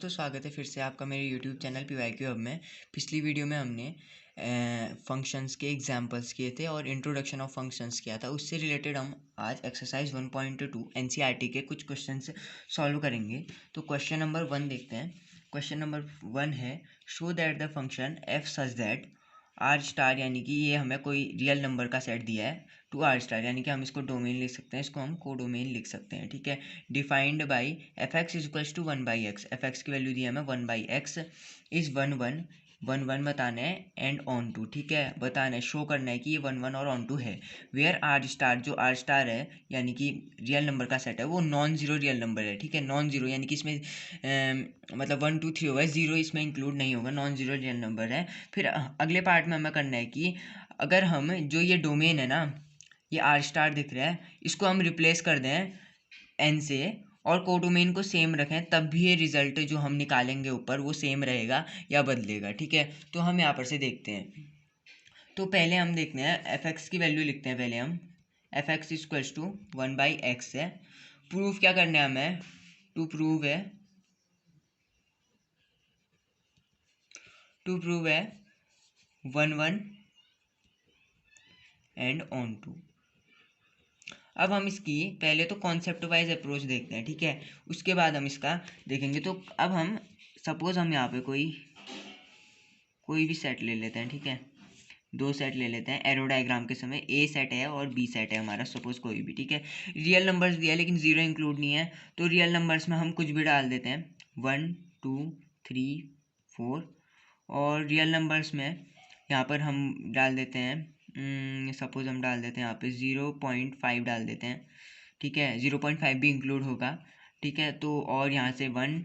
दोस्तों, स्वागत है फिर से आपका मेरे YouTube चैनल PYQ हब में। पिछली वीडियो में हमने फंक्शंस के एग्जांपल्स किए थे और इंट्रोडक्शन ऑफ फंक्शंस किया था। उससे रिलेटेड हम आज एक्सरसाइज 1.2 NCERT के कुछ क्वेश्चंस सॉल्व करेंगे। तो क्वेश्चन नंबर 1 देखते हैं। क्वेश्चन नंबर 1 है, show that the function f such that R star, यानी कि ये हमें कोई रियल नंबर का सेट दिया है टू आर स्टार, यानी कि हम इसको डोमेन लिख सकते हैं, इसको हम कोडोमेन लिख सकते हैं। ठीक है, defined by f x is equals to 1/x। F x की वैल्यू दी है हमें 1/x इज 1 1 बताना है एंड ऑन टू। ठीक है, बताना है, शो करना है कि ये 1 1 और ऑन टू है। वेयर आर स्टार, जो आर स्टार है यानी कि रियल नंबर का सेट है, वो नॉन जीरो रियल नंबर है। ठीक है, नॉन जीरो यानी कि इसमें मतलब 1 2 3 होगा, जीरो इसमें इंक्लूड नहीं होगा, नॉन जीरो रियल नंबर है। फिर अगले पार्ट में हमें करना है कि अगर हम जो ये डोमेन है ना, ये आर स्टार दिख रहा है, इसको हम रिप्लेस कर दें एन से और कोडोमेन को सेम रखें, तब भी ये रिजल्ट जो हम निकालेंगे ऊपर वो सेम रहेगा या बदलेगा। ठीक है, तो हम यहाँ पर से देखते हैं। तो पहले हम देखते हैं एफ एक्स की वैल्यू लिखते हैं। पहले हम f x equals to 1/x है। प्रूफ क्या करना है हमें, टू प्रूव है 1 1 एंड ऑन टू। अब हम इसकी पहले तो कॉन्सेप्ट वाइज अप्रोच देखते हैं। ठीक है, उसके बाद हम इसका देखेंगे। तो अब हम सपोज हम यहाँ पे कोई भी सेट ले लेते हैं। ठीक है, दो सेट ले लेते हैं एरो डायग्राम के समय, ए सेट है और बी सेट है हमारा, सपोज कोई भी। ठीक है, रियल नंबर्स दिया है लेकिन जीरो इंक्लूड नहीं है, तो रियल नंबर्स में हम कुछ भी डाल देते हैं, 1 2 3 4। और रियल नंबर्स में यहाँ पर हम डाल देते हैं, सपोज हम डाल देते हैं यहाँ पे 0.5 डाल देते हैं। ठीक है, 0.5 भी इंक्लूड होगा। ठीक है, तो और यहाँ से 1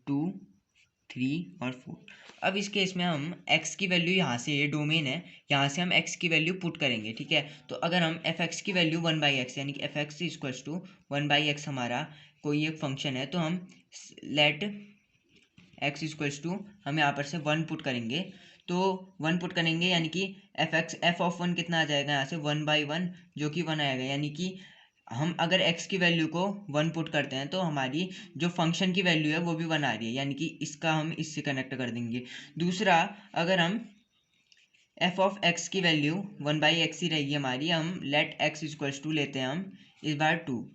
2 3 और 4। अब इस केस में हम x की वैल्यू, यहाँ से ये डोमेन है, यहाँ से हम x की वैल्यू पुट करेंगे। ठीक है, तो अगर हम एफ एक्स की वैल्यू 1/x, यानी कि F x equals to 1/x हमारा कोई एक फंक्शन है, तो हम लेट x इक्वल्स टू, हम यहाँ पर से 1 पुट करेंगे। तो 1 पुट करेंगे यानी कि एफ ऑफ 1 कितना आ जाएगा, यहाँ से 1/1 जो कि 1 आएगा। यानी कि हम अगर x की वैल्यू को 1 पुट करते हैं तो हमारी जो फंक्शन की वैल्यू है वो भी 1 आ रही है, यानी कि इसका हम इससे कनेक्ट कर देंगे। दूसरा, अगर हम एफ ऑफ एक्स की वैल्यू 1/x ही रहेगी हमारी, हम लेट x इक्वल्स टू लेते हैं हम इस बार 2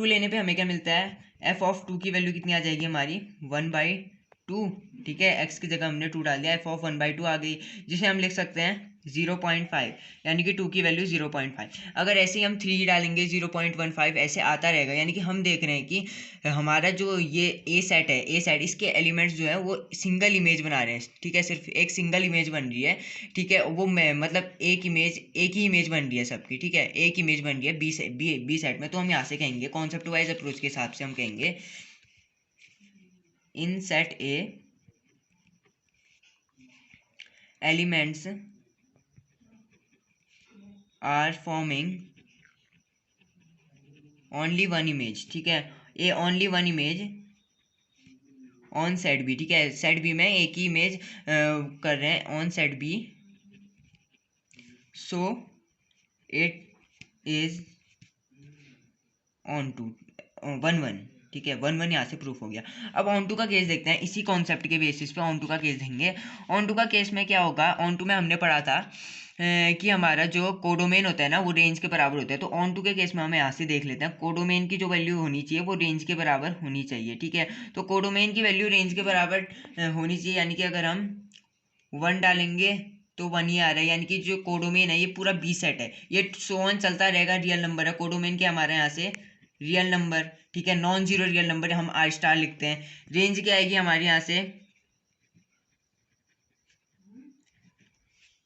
लेने पे हमें क्या मिलता है, एफ ऑफ 2 की वैल्यू कितनी आ जाएगी हमारी 1/2। ठीक है, x की जगह हमने 2 डाल दिया, एफ ऑफ 1/2 आ गई, जिसे हम लिख सकते हैं 0.5, यानी कि 2 की वैल्यू 0.5। अगर ऐसे ही हम 3 डालेंगे 0.15 ऐसे आता रहेगा। यानी कि हम देख रहे हैं कि हमारा जो ये ए सेट है, ए सेट इसके एलिमेंट्स जो है वो सिंगल इमेज बना रहे हैं। ठीक है, सिर्फ एक सिंगल इमेज बन रही है। ठीक है, वो मतलब एक ही इमेज बन रही है सबकी। ठीक है, एक इमेज बन रही है बी सेट में। तो हम यहाँ से कहेंगे कॉन्सेप्ट वाइज अप्रोच के हिसाब से हम कहेंगे in set A elements are forming only one image. ठीक है, A only one image on set B. ठीक है, सेट बी में एक ही इमेज कर रहे हैं on set B, so it is onto 1 1। ठीक है, 1 1 यहाँ से प्रूफ हो गया। अब ऑन टू का केस देखते हैं, इसी कॉन्सेप्ट के बेसिस पे ऑन टू का केस देंगे। ऑन टू का केस में क्या होगा, ऑन टू में हमने पढ़ा था कि हमारा जो कोडोमेन होता है ना वो रेंज के बराबर होता है। तो ऑन टू के केस में हम यहाँ से देख लेते हैं, कोडोमेन की जो वैल्यू होनी चाहिए वो रेंज के बराबर होनी चाहिए। ठीक है, तो कोडोमेन की वैल्यू रेंज के बराबर होनी चाहिए, यानी कि अगर हम 1 डालेंगे तो 1 ही आ रहा है, यानी कि जो कोडोमेन है ये पूरा बी सेट है, ये सो ऑन चलता रहेगा। रियल नंबर है कोडोमेन के हमारे यहाँ से रियल नंबर। ठीक है, नॉन जीरो रियल नंबर हम आर स्टार लिखते हैं। रेंज क्या आएगी हमारे यहाँ से,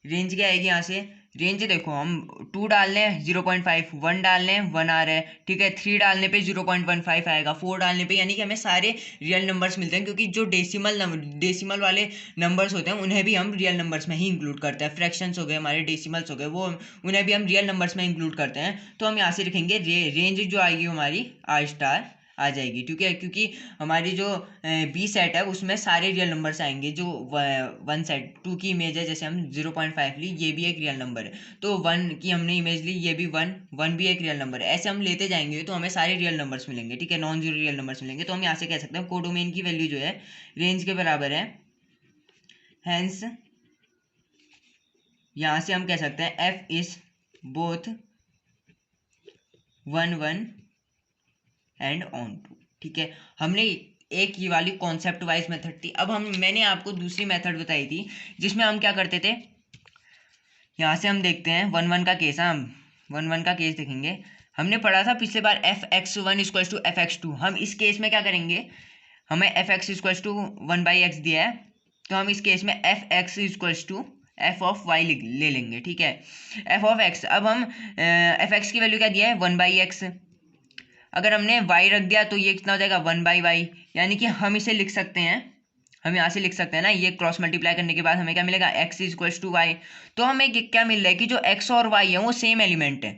रेंज क्या आएगी यहाँ से, रेंज देखो हम 2 डाल लें 0.5, 1 डाल लें 1 आ रहा है। ठीक है, 3 डालने पे 0.15 आएगा, 4 डालने पे, यानी कि हमें सारे रियल नंबर्स मिलते हैं, क्योंकि जो डेसिमल वाले नंबर्स होते हैं उन्हें भी हम रियल नंबर्स में ही इंक्लूड करते हैं। फ्रैक्शंस हो गए हमारे, डेसिमल्स हो गए, वो उन्हें भी हम रियल नंबर्स में इंक्लूड करते हैं। तो हम यहाँ से लिखेंगे रेंज जो आएगी हमारी आर स्टार आ जाएगी, ठीक है, क्योंकि हमारी जो बी सेट है उसमें सारे रियल नंबर्स आएंगे। जो वन सेट टू की इमेज है, जैसे हम 0.5 ली, ये भी एक रियल नंबर है, तो वन की हमने इमेज ली, ये भी वन, वन भी एक रियल नंबर है। ऐसे हम लेते जाएंगे तो हमें सारे रियल नंबर्स मिलेंगे, ठीक है, नॉन जीरो रियल नंबर्स मिलेंगे। तो हम यहाँ से कह सकते हैं कोडोमेन की वैल्यू जो है रेंज के बराबर है, हैंस यहाँ से हम कह सकते हैं f is both 1 1 and onto, ठीक है। हमने एक ये वाली कॉन्सेप्ट वाइज मेथड थी। अब मैंने आपको दूसरी मेथड बताई थी जिसमें हम क्या करते थे। यहाँ से हम देखते हैं 1 1 का केस, हम 1 1 का केस देखेंगे। हमने पढ़ा था पिछले बार f x one equals to f x two. हम इस केस में क्या करेंगे, हमें F x equals to 1/x दिया है, तो हम इस केस में f x equals to f of y ले लेंगे, ठीक है, एफ ऑफ एक्स। अब हम एफ एक्स की वैल्यू क्या दिया है 1/x, अगर हमने y रख दिया तो ये कितना हो जाएगा 1/y, यानी कि हम इसे लिख सकते हैं, हम यहाँ से लिख सकते हैं ना, ये क्रॉस मल्टीप्लाई करने के बाद हमें क्या मिलेगा x इक्वल्स टू वाई। तो हमें क्या मिल रहा है कि जो x और y है वो सेम एलिमेंट है।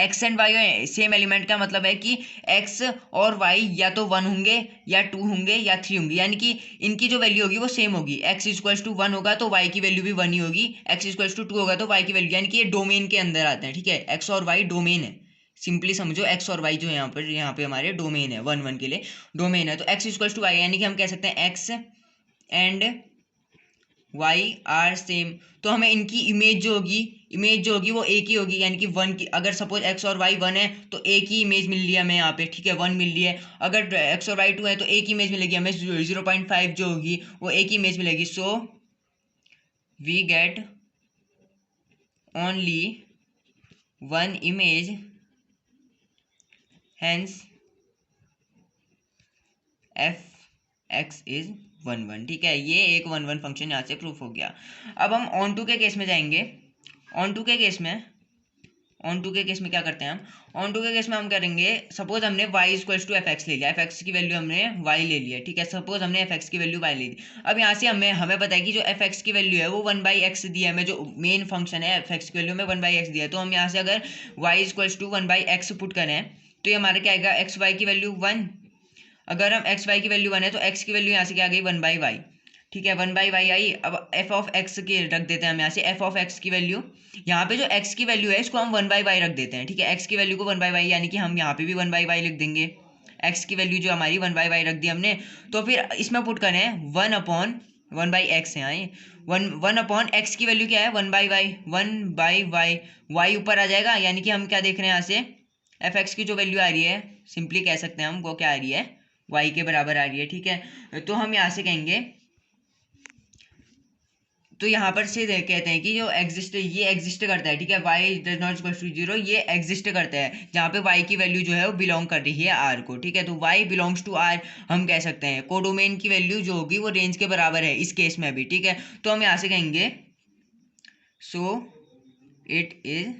x and y same element का मतलब है कि x और y या तो 1 होंगे या 2 होंगे या 3 होंगे, यानी कि इनकी जो वैल्यू होगी वो सेम होगी। x इक्वल्स टू 1 होगा तो y की वैल्यू भी 1 ही होगी, x इक्वल्स टू 2 होगा तो y की वैल्यू, यानी कि ये डोमेन के अंदर आते हैं, ठीक है, x और y डोमेन है। सिंपली समझो x और y जो है यहाँ पे हमारे डोमेन है, 1 1 के लिए डोमेन है। तो x इक्वल्स टू y, यानी कि हम कह सकते हैं x and y are same. तो हमें इनकी इमेज जो होगी वो एक ही होगी, यानी कि 1 की, अगर सपोज x और y 1 है तो एक ही इमेज मिल रही है हमें यहाँ पे, ठीक है, 1 मिल रही है। अगर x और y 2 है तो एक ही इमेज मिलेगी हमें, 0.5 जो होगी वो एक ही इमेज मिलेगी। So we get only 1 image, hence f x is 1 1, ठीक है, ये एक 1 1 फंक्शन यहाँ से प्रूफ हो गया। अब हम ऑन टू के केस में जाएंगे। ऑन टू के केस में क्या करते हैं हम, ऑन टू के केस में हम करेंगे, सपोज हमने y equals to f x ले लिया, एफ एक्स की वैल्यू हमने y ले लिया, ठीक है, सपोज हमने एफ एक्स की वैल्यू y ले ली। अब यहाँ से हमें पता है कि जो एफ एक्स की वैल्यू है वो 1/x दिया है, हमें जो मेन फंक्शन है एफ एक्स की वैल्यू में 1/x दिया है। तो हम यहाँ से अगर y equals to 1/x put करें तो ये हमारा क्या आएगा, एक्स वाई की वैल्यू 1। अगर हम एक्स वाई की वैल्यू 1 है तो एक्स की वैल्यू यहाँ से क्या आ गई 1/y, ठीक है, 1/y आई। अब एफ ऑफ एक्स के रख देते हैं हम यहाँ से, एफ ऑफ एक्स की वैल्यू, यहाँ पे जो एक्स की वैल्यू है इसको हम 1/y रख देते हैं, ठीक है, एक्स की वैल्यू को 1/y, यानी कि हम यहाँ पे भी 1/y लिख देंगे। एक्स की वैल्यू जो हमारी 1/y रख दी हमने, तो फिर इसमें पुट करें 1/1/x है, यहाँ 1/x की वैल्यू क्या है 1/y y ऊपर आ जाएगा, यानी कि हम क्या देख रहे हैं यहाँ से, एफ एक्स की जो वैल्यू आ रही है सिंपली कह सकते हैं हम वो क्या आ रही है, y के बराबर आ रही है, ठीक है। तो हम यहाँ से कहेंगे, तो यहाँ पर से कहते हैं कि जो ये एग्जिस्ट करता है, ठीक है, y does not equal to 0, ये एग्जिस्ट करता है जहाँ पे y की वैल्यू जो है वो बिलोंग कर रही है r को, ठीक है। तो y बिलोंग्स टू r हम कह सकते हैं, कोडोमेन की वैल्यू जो होगी वो रेंज के बराबर है इस केस में भी, ठीक है। तो हम यहाँ से कहेंगे so it is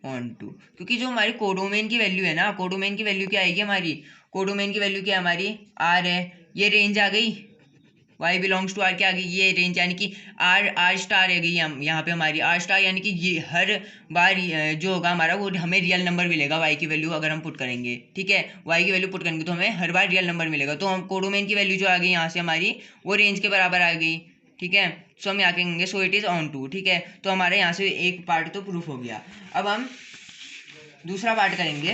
onto, क्योंकि जो हमारी कोडोमेन की वैल्यू है ना, कोडोमेन की वैल्यू क्या आएगी हमारी, कोडोमेन की वैल्यू क्या हमारी r है, ये रेंज आ गई, y बिलोंग्स टू r क्या आ गई, ये रेंज, यानी कि r स्टार आ गई यहाँ पे हमारी r स्टार, यानी कि ये हर बार जो होगा हमारा वो हमें रियल नंबर मिलेगा y की वैल्यू अगर हम पुट करेंगे, ठीक है, y की वैल्यू पुट करेंगे तो हमें हर बार रियल नंबर मिलेगा। तो हम कोडोमेन की वैल्यू जो आ गई यहाँ से हमारी वो रेंज के बराबर आ गई, ठीक है। सो हम यहाँ कहेंगे so it is onto, ठीक है। तो हमारे यहाँ से एक पार्ट तो प्रूफ हो गया। अब हम दूसरा पार्ट करेंगे।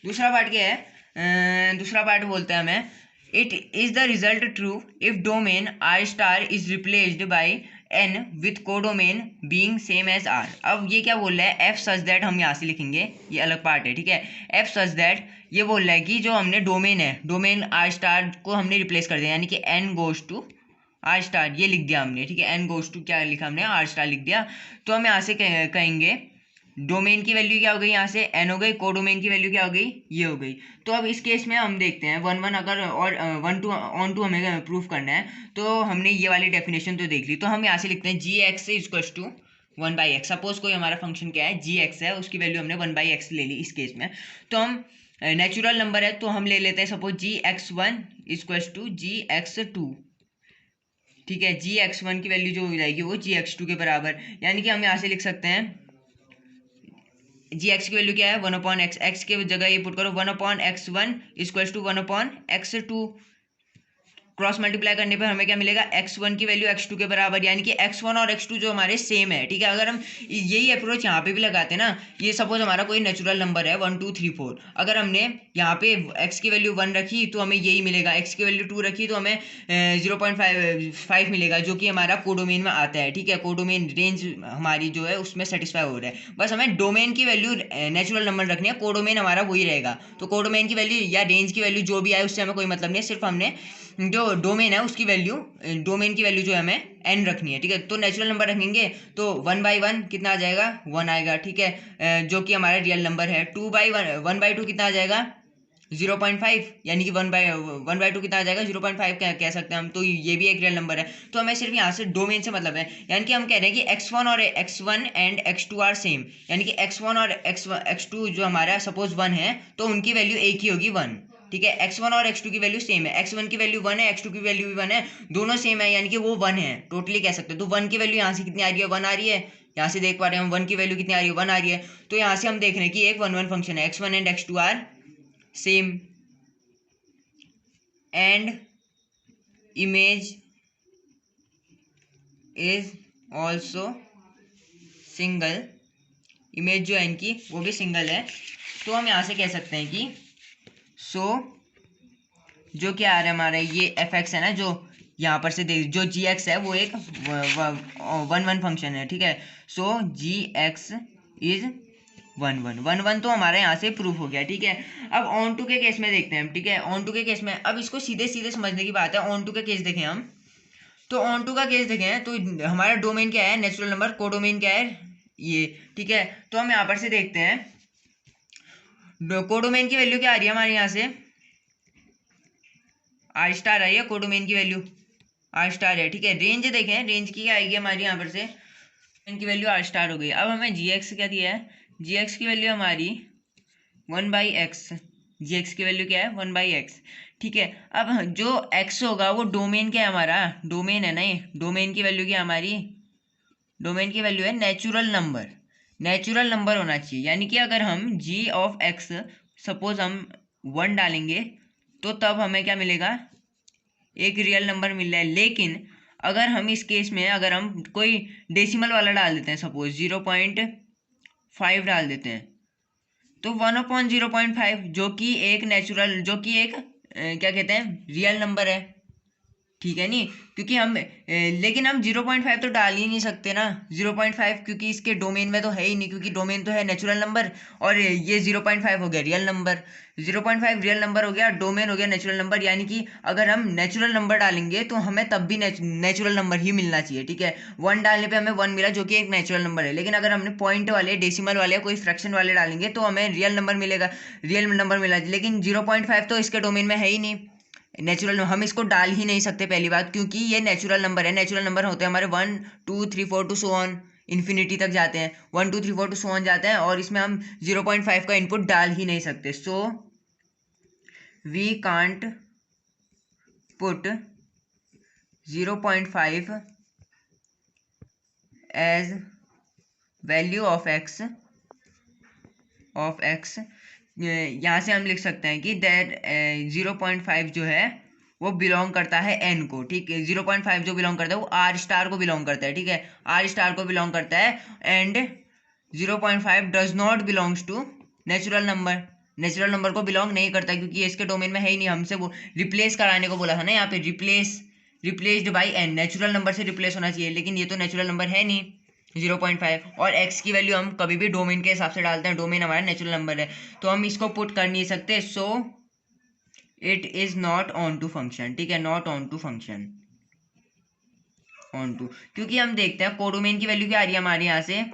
दूसरा पार्ट क्या है, दूसरा पार्ट बोलते हैं हमें it is the result true if domain r star is replaced by n with codomain being same as r। अब ये क्या बोल रहा है, f सच दैट, हम यहाँ से लिखेंगे, ये अलग पार्ट है, ठीक है, f सच दैट ये बोल रहा है कि जो हमने डोमेन है, डोमेन r स्टार को हमने रिप्लेस कर दिया, यानी कि n goes to r star ये लिख दिया हमने, ठीक है, n गोज टू क्या लिखा हमने r स्टार लिख दिया। तो हम यहाँ से कहेंगे डोमेन की वैल्यू क्या हो गई, यहाँ से n हो गई, कोडोमेन की वैल्यू क्या हो गई, ये हो गई। तो अब इस केस में हम देखते हैं 1 1 अगर और 1 2 ऑन टू हमें प्रूफ करना है, तो हमने ये वाली डेफिनेशन तो देख ली। तो हम यहाँ से लिखते हैं g x equals to 1/x। Suppose कोई हमारा फंक्शन क्या है जी एक्स है, उसकी वैल्यू हमने 1/x ले ली इस केस में। तो हम नेचुरल नंबर है तो हम ले लेते हैं suppose g x 1 equals to g x 2, ठीक है, जी एक्स 1 की वैल्यू जो हो जाएगी वो जी एक्स 2 के बराबर, यानी कि हम यहाँ से लिख सकते हैं जी एक्स की वैल्यू क्या है 1/x, एक्स के जगह ये पुट करो 1/x1 equals to 1/x2। Cross multiply करने पर हमें क्या मिलेगा x1 की वैल्यू x2 के बराबर, यानी कि x1 और x2 जो हमारे सेम है, ठीक है। अगर हम यही अप्रोच यहाँ पे भी लगाते हैं ना, ये सपोज हमारा कोई नेचुरल नंबर है 1 2 3 4, अगर हमने यहाँ पे x की वैल्यू 1 रखी तो हमें यही मिलेगा, x की वैल्यू 2 रखी तो हमें 0.5 मिलेगा, जो कि हमारा कोडोमेन में आता है, ठीक है। कोडोमेन रेंज हमारी जो है उसमें सेटिस्फाई हो रहा है, बस हमें डोमेन की वैल्यू नेचुरल नंबर रखनी है, कोडोमेन हमारा वही रहेगा। तो कोडोमेन की वैल्यू या रेंज की वैल्यू जो भी आए उससे हमें कोई मतलब नहीं है, सिर्फ हमने जो डोमेन है उसकी वैल्यू, डोमेन की वैल्यू जो है हमें n रखनी है, ठीक है। तो नेचुरल नंबर रखेंगे तो 1/1 कितना आ जाएगा 1 आएगा, ठीक है, जो कि हमारा रियल नंबर है। 1/2 कितना आ जाएगा 0.5, यानी कि 1/2 कितना आ जाएगा 0.5 कह सकते हैं हम, तो ये भी एक रियल नंबर है। तो हमें सिर्फ यहाँ से डोमेन से मतलब है, यानी कि हम कह रहे हैं कि x1 और x1 and x2 are same, यानी कि x1 और x2 जो हमारा सपोज 1 है तो उनकी वैल्यू एक ही होगी 1, ठीक है। x1 और x2 की वैल्यू सेम है, x1 की वैल्यू 1 है, x2 की वैल्यू भी 1 है, दोनों सेम है, यानी कि वो 1 है, टोटली कह सकते हैं। तो 1 की वैल्यू यहाँ से कितनी आ रही है 1 आ रही है, यहाँ से देख पा रहे हैं हम 1 की वैल्यू कितनी आ रही है 1 आ रही है। तो यहाँ से हम देख रहे हैं कि एक 1 1 फंक्शन है, x1 and x2 are same and image is also single, image जो है इनकी वो भी सिंगल है। तो हम यहाँ से कह सकते हैं कि जो क्या आ रहा है हमारा ये एफ एक्स है ना, जो यहाँ पर से देख जो जी एक्स है वो एक 1 1 फंक्शन है, ठीक है। सो जी एक्स इज 1 1 तो हमारा यहाँ से प्रूफ हो गया, ठीक है। अब ऑन टू के केस में देखते हैं हम, ठीक है। ऑन टू के केस में अब इसको सीधे सीधे समझने की बात है, ऑन टू का केस देखें हम, तो ऑन टू का केस देखें तो हमारा डोमेन क्या है नेचुरल नंबर, कोडोमेन क्या है ये, ठीक है। तो हम यहाँ पर से देखते हैं कोडोमेन की वैल्यू क्या आ रही है हमारे यहाँ से आर स्टार आई है, कोडोमेन की वैल्यू आर स्टार है, ठीक है। रेंज देखें, रेंज की क्या आएगी हमारी यहाँ पर से, इनकी वैल्यू आर स्टार हो गई। अब हमें जी एक्स क्या दिया है, जी एक्स की वैल्यू हमारी 1/x, जी एक्स की वैल्यू क्या है 1/x, ठीक है। अब जो x होगा वो डोमेन क्या है हमारा, डोमेन है ना, ये डोमेन की वैल्यू क्या हमारी, डोमेन की वैल्यू है नेचुरल नंबर, नेचुरल नंबर होना चाहिए, यानी कि अगर हम g ऑफ x सपोज हम 1 डालेंगे तो तब हमें क्या मिलेगा एक रियल नंबर मिल रहा है। लेकिन अगर हम इस केस में अगर हम कोई डेसिमल वाला डाल देते हैं, सपोज 0.5 डाल देते हैं, तो 1/0.5 जो कि एक नेचुरल, जो कि एक क्या कहते हैं रियल नंबर है, ठीक है नहीं, क्योंकि हम लेकिन हम 0.5 तो डाल ही नहीं सकते ना 0.5, क्योंकि इसके डोमेन में तो है ही नहीं, क्योंकि डोमेन तो है नेचुरल नंबर, और ये 0.5 हो गया रियल नंबर, 0.5 रियल नंबर हो गया, डोमेन हो गया नेचुरल नंबर, यानी कि अगर हम नेचुरल नंबर डालेंगे तो हमें तब भी नेचुरल नंबर ही मिलना चाहिए, ठीक है। 1 डालने पे हमें 1 मिला जो कि एक नेचुरल नंबर है, लेकिन अगर हमने पॉइंट वाले डेसिमल वाले कोई फ्रैक्शन वाले डालेंगे तो हमें रियल नंबर मिलेगा, रियल नंबर मिला, लेकिन 0.5 तो इसके डोमेन में है ही नहीं, नेचुरल हम इसको डाल ही नहीं सकते पहली बात, क्योंकि ये नेचुरल नंबर है, नेचुरल नंबर होते हैं हमारे 1 2 3 4 टू सो ऑन इन्फिनिटी तक जाते हैं, 1 2 3 4 टू सो ऑन जाते हैं, और इसमें हम 0.5 का इनपुट डाल ही नहीं सकते। So we can't put 0.5 as value of x, यहाँ से हम लिख सकते हैं कि दैट 0.5 जो है वो बिलोंग करता है एन को, ठीक है। 0.5 जो बिलोंग करता है वो आर स्टार को बिलोंग करता है, ठीक है, आर स्टार को बिलोंग करता है, and 0.5 does not belongs to natural number, natural number को बिलोंग नहीं करता, क्योंकि इसके डोमेन में है ही नहीं, हमसे वो रिप्लेस कराने को बोला था ना यहाँ पे, replaced by n, natural number से रिप्लेस होना चाहिए, लेकिन ये तो नेचुरल नंबर है नहीं 0.5, और x की वैल्यू हम कभी भी डोमेन के हिसाब से डालते हैं, डोमेन हमारा नेचुरल नंबर है, तो हम इसको पुट कर नहीं सकते। So it is not on to function, ठीक है, not on to function, onto, क्योंकि हम देखते हैं कोडोमेन की वैल्यू क्या आ रही है हमारे यहाँ से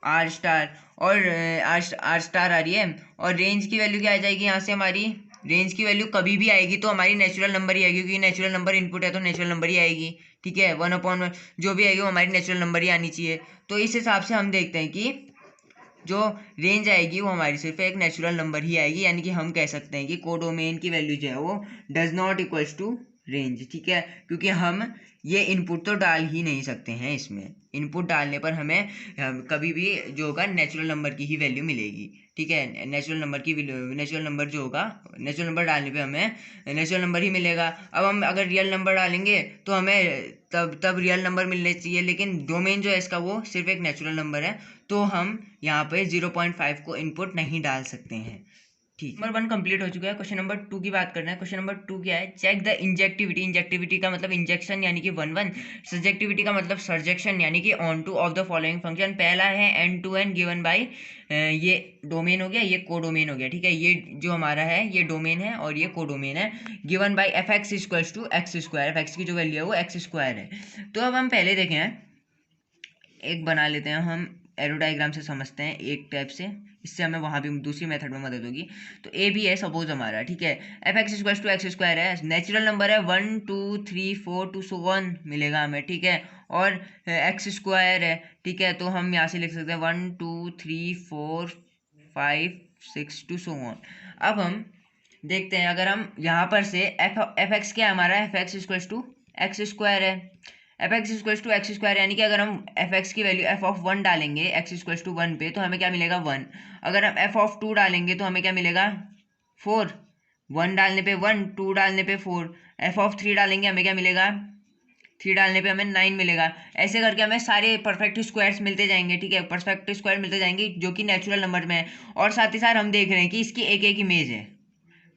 आर स्टार, और आर स्टार आ रही है, और रेंज की वैल्यू क्या आ जाएगी यहाँ से हमारी, रेंज की वैल्यू कभी भी आएगी तो हमारी नेचुरल नंबर ही आएगी, क्योंकि नेचुरल नंबर इनपुट है तो नेचुरल नंबर ही आएगी, ठीक है। 1/1 जो भी आएगी वो हमारी नेचुरल नंबर ही आनी चाहिए। तो इस हिसाब से हम देखते हैं कि जो रेंज आएगी वो हमारी सिर्फ एक नेचुरल नंबर ही आएगी, यानी कि हम कह सकते हैं कि कोडोमेन की वैल्यू जो है वो does not equals to range, ठीक है, क्योंकि हम ये इनपुट तो डाल ही नहीं सकते हैं। इसमें इनपुट डालने पर हमें कभी भी जो होगा नेचुरल नंबर की ही वैल्यू मिलेगी, ठीक है। नेचुरल नंबर जो होगा, नेचुरल नंबर डालने पे हमें नेचुरल नंबर ही मिलेगा। अब हम अगर रियल नंबर डालेंगे तो हमें तब रियल नंबर मिलने चाहिए, लेकिन डोमेन जो है इसका वो सिर्फ एक नेचुरल नंबर है, तो हम यहाँ पे 0.5 को इनपुट नहीं डाल सकते हैं, ठीक। नंबर 1 कंप्लीट हो चुका है। क्वेश्चन नंबर 2 की बात करना है। क्वेश्चन नंबर 2 क्या है, चेक द इंजेक्टिविटी। इंजेक्टिविटी का मतलब इंजेक्शन यानी कि 1 सब्जेक्टिविटी का मतलब सर्जेक्शन यानी कि onto of the following function. पहला है n to n given by, ये डोमेन हो गया, ये कोडोमेन हो गया, ठीक है। ये जो हमारा है ये डोमेन है और ये कोडोमेन है। Given by f x equals to x square, f x की जो वैल्यू है वो एक्स स्क्वायर है। तो अब हम पहले देखें, एक बना लेते हैं, हम एरो डायग्राम से समझते हैं एक टाइप से, इससे हमें वहाँ भी दूसरी मेथड में मदद होगी। तो ए भी है सपोज हमारा, ठीक है। F x equals to x square है, नेचुरल नंबर है 1 2 3 4 टू सो 1 मिलेगा हमें, ठीक है। और एक्स स्क्वायर है, ठीक है। तो हम यहाँ से लिख सकते हैं 1 2 3 4 5 6 टू सो 1। अब हम देखते हैं, अगर हम यहाँ पर से एफ एक्स क्या है हमारा, f x equals to x square है। F x equals to x square यानी कि अगर हम एफ एक्स की वैल्यू एफ ऑफ 1 डालेंगे एक्स इक्वल्स टू 1 पे, तो हमें क्या मिलेगा 1। अगर हम एफ ऑफ 2 डालेंगे तो हमें क्या मिलेगा 4। 1 डालने पे 1, 2 डालने पे 4। एफ ऑफ 3 डालेंगे हमें क्या मिलेगा, 3 डालने पे हमें 9 मिलेगा। ऐसे करके हमें सारे परफेक्ट स्क्वायर्स मिलते जाएंगे, ठीक है। परफेक्ट स्क्वायर मिलते जाएंगे जो कि नेचुरल नंबर में है। और साथ ही साथ हम देख रहे हैं कि इसकी एक एक इमेज है,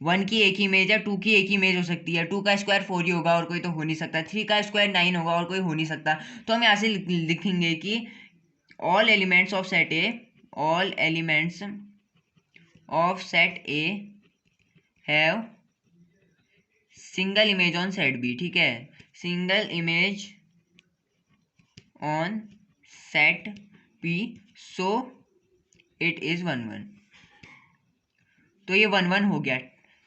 1 की एक इमेज है, 2 की एक इमेज हो सकती है। 2 का स्क्वायर 4 ही होगा और कोई तो हो नहीं सकता। 3 का स्क्वायर 9 होगा और कोई हो नहीं सकता। तो हम यहाँ से लिखेंगे कि all elements of set A, all elements of set A have single image on set B, ठीक है। Single image on set B, so it is 1 1। तो ये 1 1 हो गया,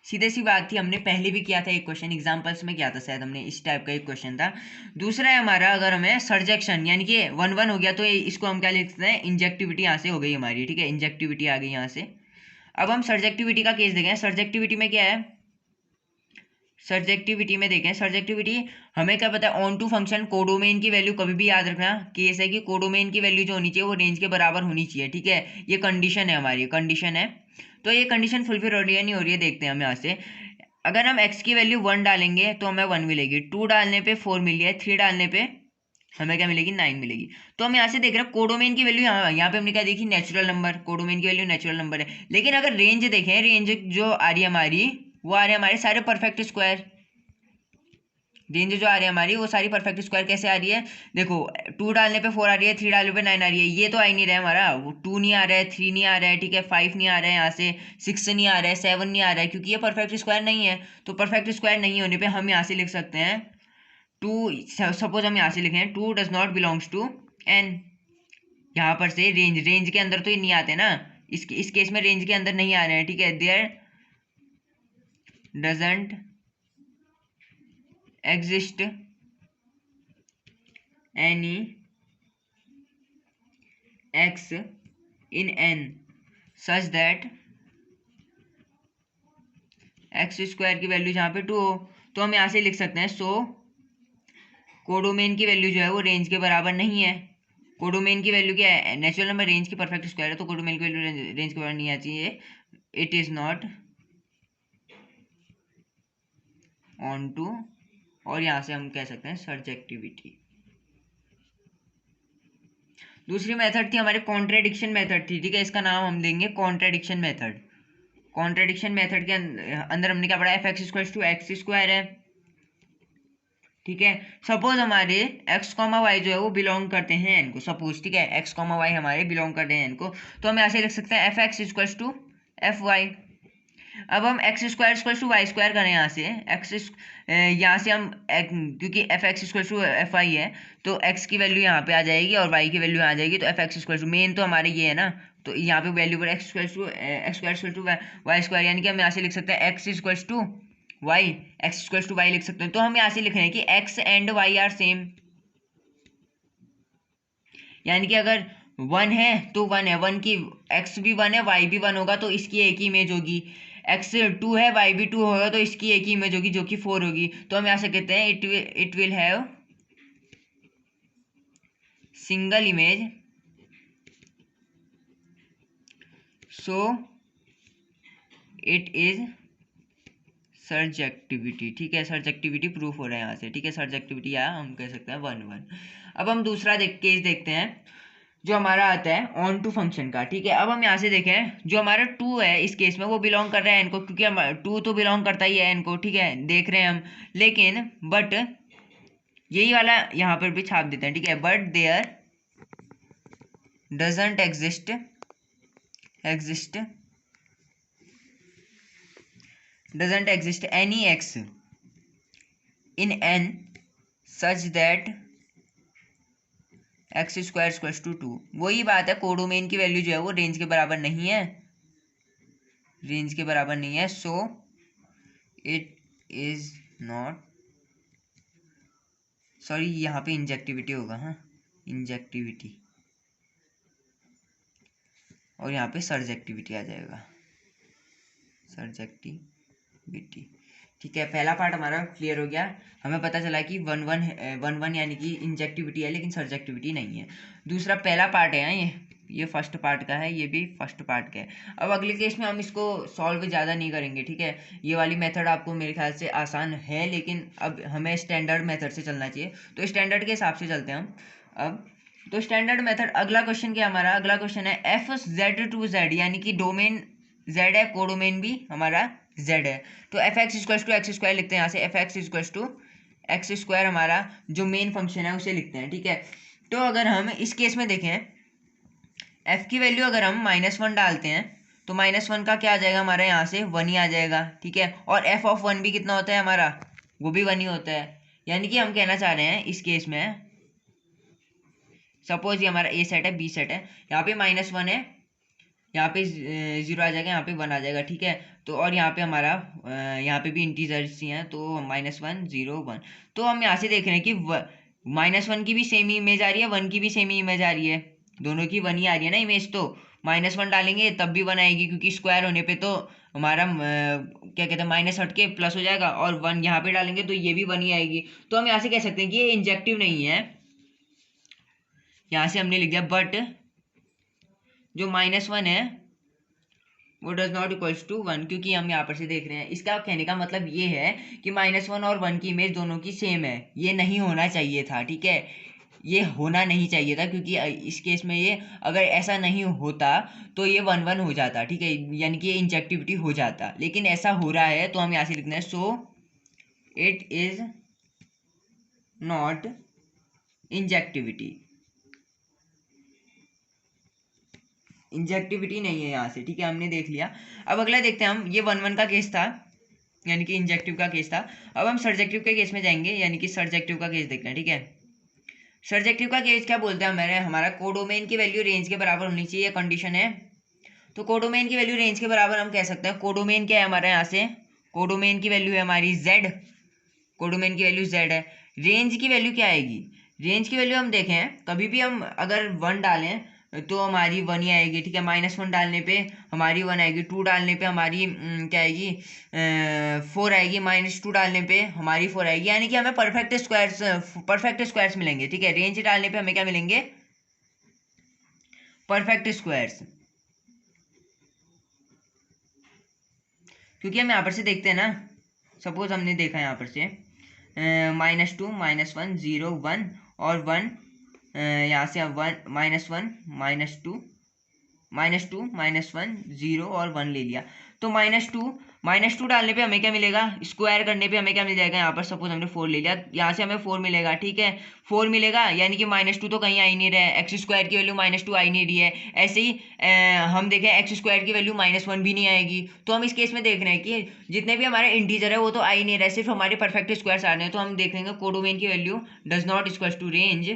सीधे सी बात थी। हमने पहले भी किया था एक क्वेश्चन, एग्जांपल्स में किया था शायद हमने, इस टाइप का एक क्वेश्चन था। दूसरा है हमारा, अगर हमें सर्जेक्शन यानी कि 1 1 हो गया तो इसको हम क्या लिखते हैं, इंजेक्टिविटी यहाँ से हो गई हमारी, ठीक है। इंजेक्टिविटी आ गई यहाँ से। अब हम सर्जेक्टिविटी का केस देखें। सर्जेक्टिविटी में क्या है, सर्जेक्टिविटी में देखें, सर्जेक्टिविटी हमें क्या पता है, ऑन टू फंक्शन कोडोमेन की वैल्यू कभी भी याद रखना, केस है कि कोडोमेन की वैल्यू जो होनी चाहिए वो रेंज के बराबर होनी चाहिए, ठीक है। ये कंडीशन है हमारी, कंडीशन है। तो ये कंडीशन फुलफिल हो रही है नहीं हो रही है, देखते हैं हम यहाँ से। अगर हम x की वैल्यू 1 डालेंगे तो हमें 1 मिलेगी, 2 डालने पे 4 मिली है, 3 डालने पे हमें क्या मिलेगी 9 मिलेगी। तो हम यहाँ से देख रहे हैं कोडोमेन की वैल्यू यहाँ पे हमने क्या देखी, नेचुरल नंबर। कोडोमेन की वैल्यू नेचुरल नंबर है। लेकिन अगर रेंज देखें, रेंज जो आ रही है हमारी वो आ रही है हमारे सारे परफेक्ट स्क्वायर। रेंज जो आ रही है हमारी वो सारी परफेक्ट स्क्वायर कैसे आ रही है, देखो 2 डालने पे 4 आ रही है, 3 डालने पे 9 आ रही है। ये तो आ ही नहीं रहा है हमारा, वो 2 नहीं आ रहा है, 3 नहीं आ रहा है, ठीक है। 5 नहीं आ रहा है, यहाँ से 6 नहीं आ रहा है, 7 नहीं आ रहा है, क्योंकि ये परफेक्ट स्क्वायर नहीं है। तो परफेक्ट स्क्वायर नहीं होने पर हम यहाँ से लिख सकते हैं 2, सपोज हम यहाँ से लिखें 2 does not belongs to n. यहाँ पर से रेंज के अंदर तो ये नहीं आते ना, इस केस में रेंज के अंदर नहीं आ रहे हैं, ठीक है। There doesn't exist any x in n such that x square की वैल्यू जहाँ पे 2 हो। तो हम यहाँ से लिख सकते हैं सो कोडोमेन की वैल्यू जो है वो रेंज के बराबर नहीं है। कोडोमेन की वैल्यू क्या है, नेचुरल नंबर रेंज की परफेक्ट स्क्वायर है, तो कोडोमेन की वैल्यू रेंज के बराबर नहीं आती है। It is not on to, और यहाँ से हम कह सकते हैं सर्जेक्टिविटी। दूसरी मेथड थी हमारे कॉन्ट्रेडिक्शन मेथड थी, ठीक है। इसका नाम हम देंगे कॉन्ट्रेडिक्शन मेथड। कॉन्ट्रेडिक्शन मेथड के अंदर हमने क्या पढ़ा, f x square to x square है, ठीक है। सपोज हमारे एक्स कॉमा वाई जो है वो बिलोंग करते हैं एन को, सपोज, ठीक है। एक्स कॉमा वाई हमारे बिलोंग करते हैं एन को, तो हम ऐसे लिख सकते हैं f x equals to f y. अब हम x square equals to y square करें यहाँ से, यहाँ से हम क्योंकि f x equals to f y है तो एक्स की वैल्यू यहाँ पे आ जाएगी और वाई की वैल्यू आ जाएगी। तो f x equals to main तो हमारे ये है ना, तो यहाँ पे वैल्यू पर x square to y square, यानी कि हम यहाँ से लिख सकते हैं x equals to y, x equals to y लिख सकते हैं। तो हम यहाँ से लिख रहे हैं कि x and y are same, यानी कि अगर 1 है तो 1 है, 1 की एक्स भी 1 है वाई भी 1 होगा तो इसकी एक ही इमेज होगी। एक्स 2 है वाई भी 2 होगा तो इसकी एक ही इमेज होगी जो कि 4 होगी। तो हम यहाँ से कहते हैं it will have single image so it is surjectivity. ठीक है, सर्जेक्टिविटी प्रूफ हो रहा है यहाँ से। ठीक है, सर्जेक्टिविटी या हम कह सकते हैं 1 1। अब हम दूसरा केस देखते हैं जो हमारा आता है ऑन टू फंक्शन का। ठीक है, अब हम यहाँ से देखें जो हमारा 2 है इस केस में वो बिलोंग कर रहा है एन को, क्योंकि हम 2 तो बिलोंग करता ही है एन को। ठीक है, देख रहे हैं हम, लेकिन बट यही वाला यहाँ पर भी छाप देते हैं। ठीक है, but there doesn't exist any x in n such that x square equals to 2। वही बात है, कोडोमेन की वैल्यू जो है वो रेंज के बराबर नहीं है, सो इट इज नॉट, सॉरी यहाँ पे इंजेक्टिविटी होगा, हाँ इंजेक्टिविटी, और यहाँ पे सर्जेक्टिविटी आ जाएगा, सर्जेक्टिविटी। ठीक है, पहला पार्ट हमारा क्लियर हो गया, हमें पता चला कि 1 1 यानी कि इंजेक्टिविटी है लेकिन सर्जेक्टिविटी नहीं है। दूसरा पहला पार्ट है ये फर्स्ट पार्ट का है, ये भी फर्स्ट पार्ट का है। अब अगले केस में हम इसको सॉल्व ज़्यादा नहीं करेंगे। ठीक है, ये वाली मेथड आपको मेरे ख्याल से आसान है, लेकिन अब हमें स्टैंडर्ड मेथड से चलना चाहिए, तो स्टैंडर्ड के हिसाब से चलते हैं हम। अब तो स्टैंडर्ड मेथड, अगला क्वेश्चन क्या हमारा, अगला क्वेश्चन है एफ जेड टू जेड, यानी कि डोमेन जेड है, कोडोमेन भी हमारा जेड है, तो f x equals to x square लिखते हैं यहाँ से, f x equals to x square हमारा जो मेन फंक्शन है उसे लिखते हैं। ठीक है, तो अगर हम इस केस में देखें एफ की वैल्यू अगर हम -1 डालते हैं तो -1 का क्या आ जाएगा हमारा, यहाँ से 1 ही आ जाएगा। ठीक है, और एफ ऑफ 1 भी कितना होता है हमारा, वो भी 1 ही होता है। यानी कि हम कहना चाह रहे हैं इस केस में, सपोज ये हमारा ए सेट है, बी सेट है, यहाँ पे -1 है, यहाँ पे 0 आ जाएगा, यहाँ पे 1 आ जाएगा। ठीक है, तो और यहाँ पे हमारा यहाँ पे भी इंटीजर्स ही हैं, तो -1 0 1, तो हम यहाँ से देख रहे हैं कि -1 की भी सेम ही इमेज आ रही है, 1 की भी सेम ही इमेज आ रही है, दोनों की 1 ही आ रही है ना इमेज, तो -1 डालेंगे तब भी 1 आएगी, क्योंकि स्क्वायर होने पे तो हमारा क्या कहते हैं माइनस हट के प्लस हो जाएगा, और 1 यहाँ पे डालेंगे तो ये भी 1 ही आएगी। तो हम यहाँ से कह सकते हैं कि ये इंजेक्टिव नहीं है, यहाँ से हमने लिख दिया बट जो -1 है वो डज नॉट इक्वल्स टू 1, क्योंकि हम यहाँ पर से देख रहे हैं, इसका कहने का मतलब ये है कि -1 और 1 की इमेज दोनों की सेम है, ये नहीं होना चाहिए था। ठीक है, ये होना नहीं चाहिए था, क्योंकि इस केस में ये अगर ऐसा नहीं होता तो ये 1 1 हो जाता। ठीक है, यानी कि ये इंजेक्टिविटी हो जाता, लेकिन ऐसा हो रहा है तो हम यहाँ से लिखते हैं सो it is not injectivity, injectivity नहीं है यहाँ से। ठीक है, हमने देख लिया। अब अगला देखते हैं हम, ये 1 1 का केस था यानी कि इंजेक्टिव का केस था। अब हम सर्जेक्टिव के केस में जाएंगे, यानी कि सर्जेक्टिव का केस देखते हैं। ठीक है, सर्जेक्टिव का केस क्या बोलते हैं, हमारा कोडोमेन की वैल्यू रेंज के बराबर होनी चाहिए, कंडीशन है। तो कोडोमेन की वैल्यू रेंज के बराबर हम कह सकते हैं, कोडोमेन क्या है हमारा, यहाँ से कोडोमेन की वैल्यू है हमारी z, कोडोमेन की वैल्यू z है। रेंज की वैल्यू क्या आएगी, रेंज की वैल्यू हम देखें कभी भी हम अगर 1 डालें तो हमारी 1 ही आएगी। ठीक है, -1 डालने पे हमारी 1 आएगी, 2 डालने पे हमारी क्या आएगी 4 आएगी, -2 डालने पे हमारी 4 आएगी, यानी कि हमें परफेक्ट स्क्वायर्स मिलेंगे। ठीक है, रेंज डालने पे हमें क्या मिलेंगे, परफेक्ट स्क्वायर्स, क्योंकि हम यहाँ पर से देखते हैं ना, सपोज हमने देखा यहाँ पर से -2 -1 0 1 और 1, यहाँ से 1 -2 -1 0 और 1 ले लिया, तो -2 डालने पे हमें क्या मिलेगा, स्क्वायर करने पे हमें क्या मिल जाएगा, यहाँ पर सपोज हमने 4 ले लिया, यहाँ से हमें 4 मिलेगा। ठीक है, 4 मिलेगा, यानी कि -2 तो कहीं आ ही नहीं रहा है, एक्स स्क्वायर की वैल्यू -2 आ ही नहीं रही है। ऐसे ही हम देखें एक्स स्क्वायर की वैल्यू -1 भी नहीं आएगी, तो हम इस केस में देख रहे हैं कि जितने भी हमारे इंटीजर है वो तो आ ही नहीं रहे, सिर्फ हमारे परफेक्ट स्क्वायर्स आ रहे हैं। तो हम देखेंगे कोडोमेन की value does not equal to range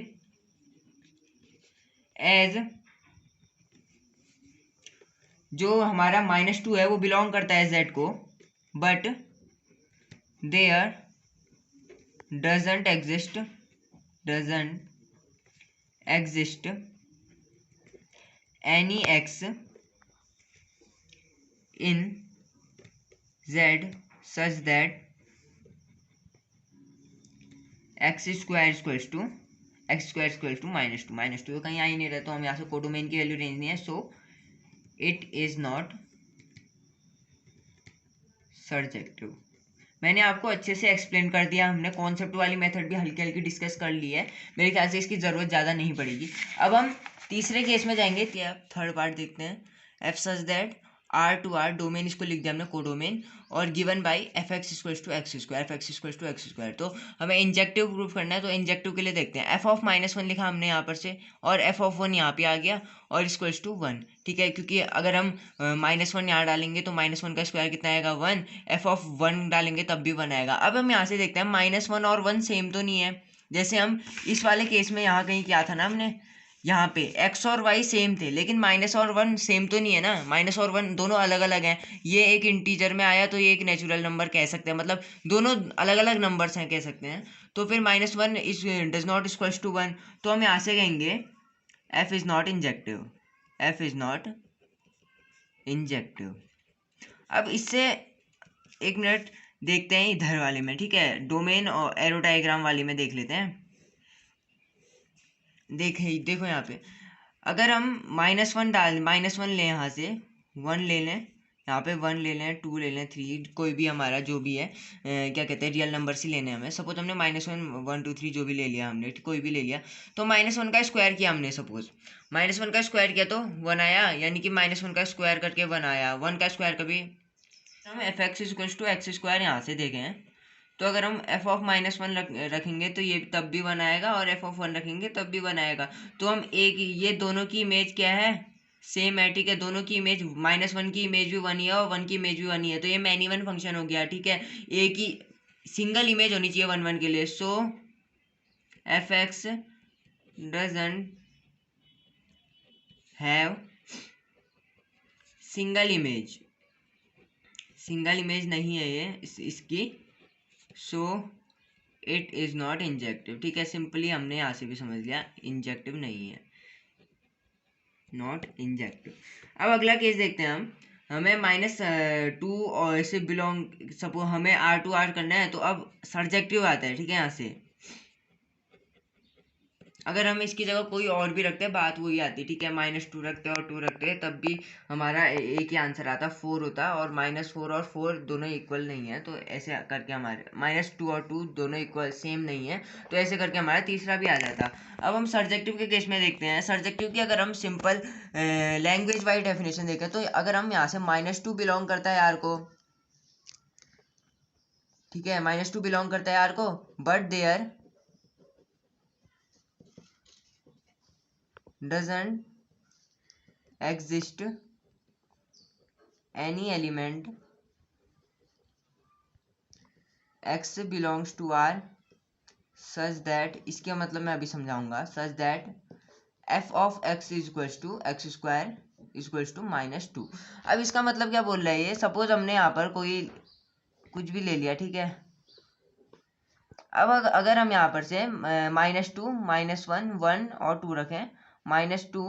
as, जो हमारा -2 है वो बिलोंग करता है z को, but there doesn't exist any x in z such that x square equals to x square equal to -2 तो कहीं आ ही नहीं रहा, तो हम यहाँ से कोडोमेन की वैल्यू रेंज नहीं है, सो इट इज़ नॉट सर्जेक्टिव। मैंने आपको अच्छे से एक्सप्लेन कर दिया, हमने कॉन्सेप्ट वाली मेथड भी हल्की हल्की डिस्कस कर ली है, मेरे ख्याल से इसकी ज़रूरत ज़्यादा नहीं पड़ेगी। अब हम तीसरे केस में जाएंगे, क्या थर्ड पार्ट देखते हैं। F such that R to R domain, इसको लिख दिया हमने कोडोमेन, और given by f x equals to x square, तो हमें इंजेक्टिव प्रूफ करना है, तो इंजेक्टिव के लिए देखते हैं। एफ ऑफ -1 लिखा हमने यहाँ पर से, और एफ ऑफ 1 यहाँ पे आ गया, और इक्वल्स टू 1, ठीक है, क्योंकि अगर हम -1 यहाँ डालेंगे तो -1 का स्क्वायर कितना आएगा 1, एफ ऑफ 1 डालेंगे तब भी 1 आएगा। अब हम यहाँ से देखते हैं -1 और 1 सेम तो नहीं है, जैसे हम इस वाले केस में यहाँ कहीं क्या था ना, हमने यहाँ पे x और y सेम थे, लेकिन माइनस और 1 सेम तो नहीं है ना, माइनस और 1 दोनों अलग अलग हैं। ये एक इंटीजर में आया तो ये एक नेचुरल नंबर कह सकते हैं, मतलब दोनों अलग अलग नंबर्स हैं कह सकते हैं। तो फिर -1 is does not equals to 1, तो हम यहाँ से कहेंगे f is not injective, f is not injective. अब इससे एक मिनट देखते हैं इधर वाले में, ठीक है, डोमेन और एरो डायग्राम वाले में देख लेते हैं। देखो यहाँ पे अगर हम -1 लें, यहाँ से 1 ले लें, यहाँ पे 1 ले लें, 2 ले लें, 3, कोई भी हमारा जो भी है क्या कहते हैं रियल नंबर ही लेने हमें। सपोज हमने -1 1 2 3 जो भी ले लिया हमने, कोई भी ले लिया, तो -1 का स्क्वायर किया हमने, सपोज -1 का स्क्वायर किया तो 1 आया, यानी कि -1 का स्क्वायर करके 1 आया। 1 का स्क्वायर कभी हम f x equals to x square यहाँ से देखें, तो अगर हम एफ ऑफ -1 रखेंगे तो ये तब भी 1 आएगा, और एफ ऑफ 1 रखेंगे तब भी 1 आएगा। तो हम एक ये दोनों की इमेज क्या है, सेम है, ठीक है, दोनों की इमेज -1 की इमेज भी 1 ही है और 1 की इमेज भी 1 ही है, तो ये मैनी वन फंक्शन हो गया, ठीक है। एक ही सिंगल इमेज होनी चाहिए 1 1 के लिए, so f x doesn't have single image नहीं है ये इसकी, so it is not injective, ठीक है। सिंपली हमने यहाँ से भी समझ लिया इंजेक्टिव नहीं है, नॉट इंजेक्टिव। अब अगला केस देखते हैं हम, हमें -2 और से बिलोंग, सपोज हमें R करना है, तो अब सर्जेक्टिव आता है, ठीक है। यहाँ से अगर हम इसकी जगह कोई और भी रखते हैं बात वही आती है, ठीक है, -2 रखते हैं और 2 रखते हैं, तब भी हमारा एक ही आंसर आता, 4 होता, और -4 और 4 दोनों इक्वल नहीं है, तो ऐसे करके हमारे -2 और 2 दोनों इक्वल सेम नहीं है, तो ऐसे करके हमारा तीसरा भी आ जाता। अब हम सर्जेक्टिव के केस में देखते हैं। सर्जेक्टिव की अगर हम सिंपल लैंग्वेज वाइज डेफिनेशन देखें, तो अगर हम यहाँ से -2 बिलोंग करता है R को, ठीक है, -2 बिलोंग करता है R को, but there doesn't exist any element x belongs to R such that, इसके मतलब मैं अभी समझाऊंगा, such that f of x is equals to x square equals to -2। अब इसका मतलब क्या बोल रहा है ये, सपोज हमने यहाँ पर कोई कुछ भी ले लिया, ठीक है। अब अगर हम यहाँ पर से -2 -1 1 और 2 रखें, -2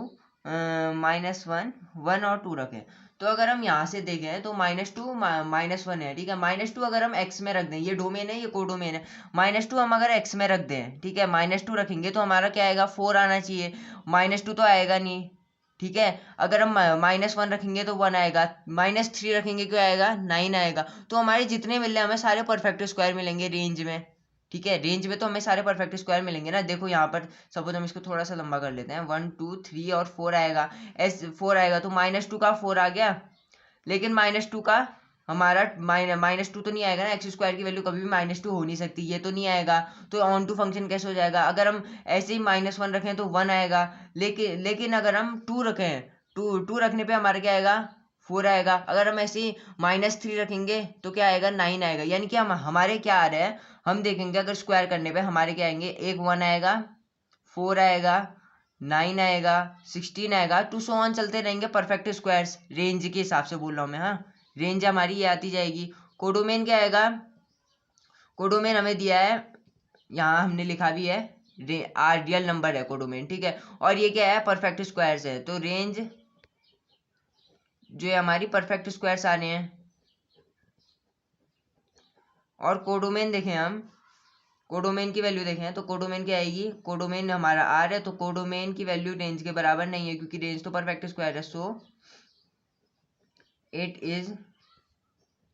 -1 1 और 2 रखें, तो अगर हम यहाँ से देखें तो -2 -1 है, ठीक है। -2 अगर हम x में रख दें, ये डोमेन है, ये कोडोमेन है, -2 हम अगर x में रख दें, ठीक है, -2 रखेंगे तो हमारा क्या आएगा, 4 आना चाहिए, -2 तो आएगा नहीं, ठीक है। अगर हम -1 रखेंगे तो 1 आएगा, -3 रखेंगे क्या आएगा, 9 आएगा। तो हमारे जितने मिल रहे हैं हमें सारे परफेक्ट स्क्वायर मिलेंगे रेंज में, ठीक है। रेंज में तो हमें सारे परफेक्ट स्क्वायर मिलेंगे ना। देखो यहाँ पर सपोज हम इसको थोड़ा सा लंबा कर लेते हैं, 1 2 3 और 4 आएगा, 4 आएगा, तो -2 का 4 आ गया, लेकिन -2 का हमारा -2 तो नहीं आएगा ना, एक्स स्क्वायर की वैल्यू कभी भी -2 हो नहीं सकती, ये तो नहीं आएगा, तो ऑन टू फंक्शन कैसे हो जाएगा। अगर हम ऐसे ही -1 रखें तो 1 आएगा, लेकिन अगर हम 2 रखें, 2 रखने पे हमारा क्या आएगा, 4 आएगा। अगर हम ऐसे ही -3 रखेंगे तो क्या आएगा, 9 आएगा। यानी कि हम हमारे क्या आ रहे हैं, हम देखेंगे अगर स्क्वायर करने पे हमारे क्या आएंगे, एक 1 आएगा, 4 आएगा, 9 आएगा, 16 आएगा, टू सो ऑन चलते रहेंगे परफेक्ट स्क्वायर्स, रेंज के हिसाब से बोल रहा हूँ मैं, हाँ, रेंज हमारी ये आती जाएगी। कोडोमेन क्या आएगा, कोडोमेन हमें दिया है, यहाँ हमने लिखा भी है, रियल नंबर है कोडोमेन, ठीक है, और ये क्या है, परफेक्ट स्क्वायर्स है, तो रेंज जो है हमारी परफेक्ट स्क्वायर्स आ रहे हैं। और कोडोमेन देखें हम, कोडोमेन की वैल्यू देखें तो कोडोमेन क्या आएगी, कोडोमेन हमारा आर है, तो कोडोमेन की वैल्यू रेंज के बराबर नहीं है क्योंकि रेंज तो परफेक्ट स्क्वायर है, सो इट इज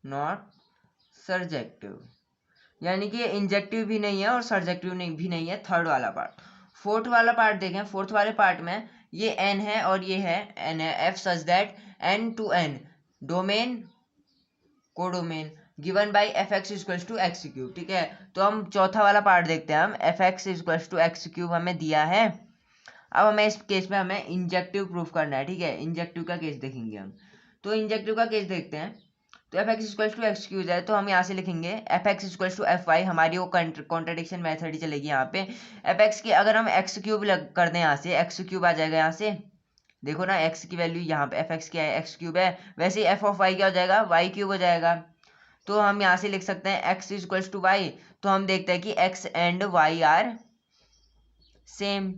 नॉट सर्जेक्टिव, यानी कि इंजेक्टिव भी नहीं है और सर्जेक्टिव भी नहीं है। थर्ड वाला पार्ट। फोर्थ वाला पार्ट देखें, फोर्थ वाले पार्ट में ये एन है और ये है एन है, f such that n to n domain codomain given by f x equals to x cube. ठीक है, तो हम चौथा वाला पार्ट देखते हैं। हम f x equals to x cube हमें दिया है। अब हमें इस केस में हमें इंजेक्टिव प्रूफ करना है। ठीक है, इंजेक्टिव का केस देखेंगे हम, तो इंजेक्टिव का केस देखते हैं। तो f x equals to x cube है, तो हम यहाँ से लिखेंगे f x equals to f y, हमारी वो कॉन्ट्रडिक्शन मेथड ही चलेगी यहाँ पे। एफ एक्स की अगर हम एक्स क्यूब कर दें, यहाँ से एक्स क्यूब आ जाएगा। यहाँ से देखो ना, एक्स की वैल्यू यहाँ पे एफ एक्स क्या है, एक्स क्यूब है, वैसे ही एफ ऑफ वाई क्या हो जाएगा, वाई क्यूब हो जाएगा। तो हम यहाँ से लिख सकते हैं एक्स इक्वल्स टू वाई, तो हम देखते हैं कि x and y are same.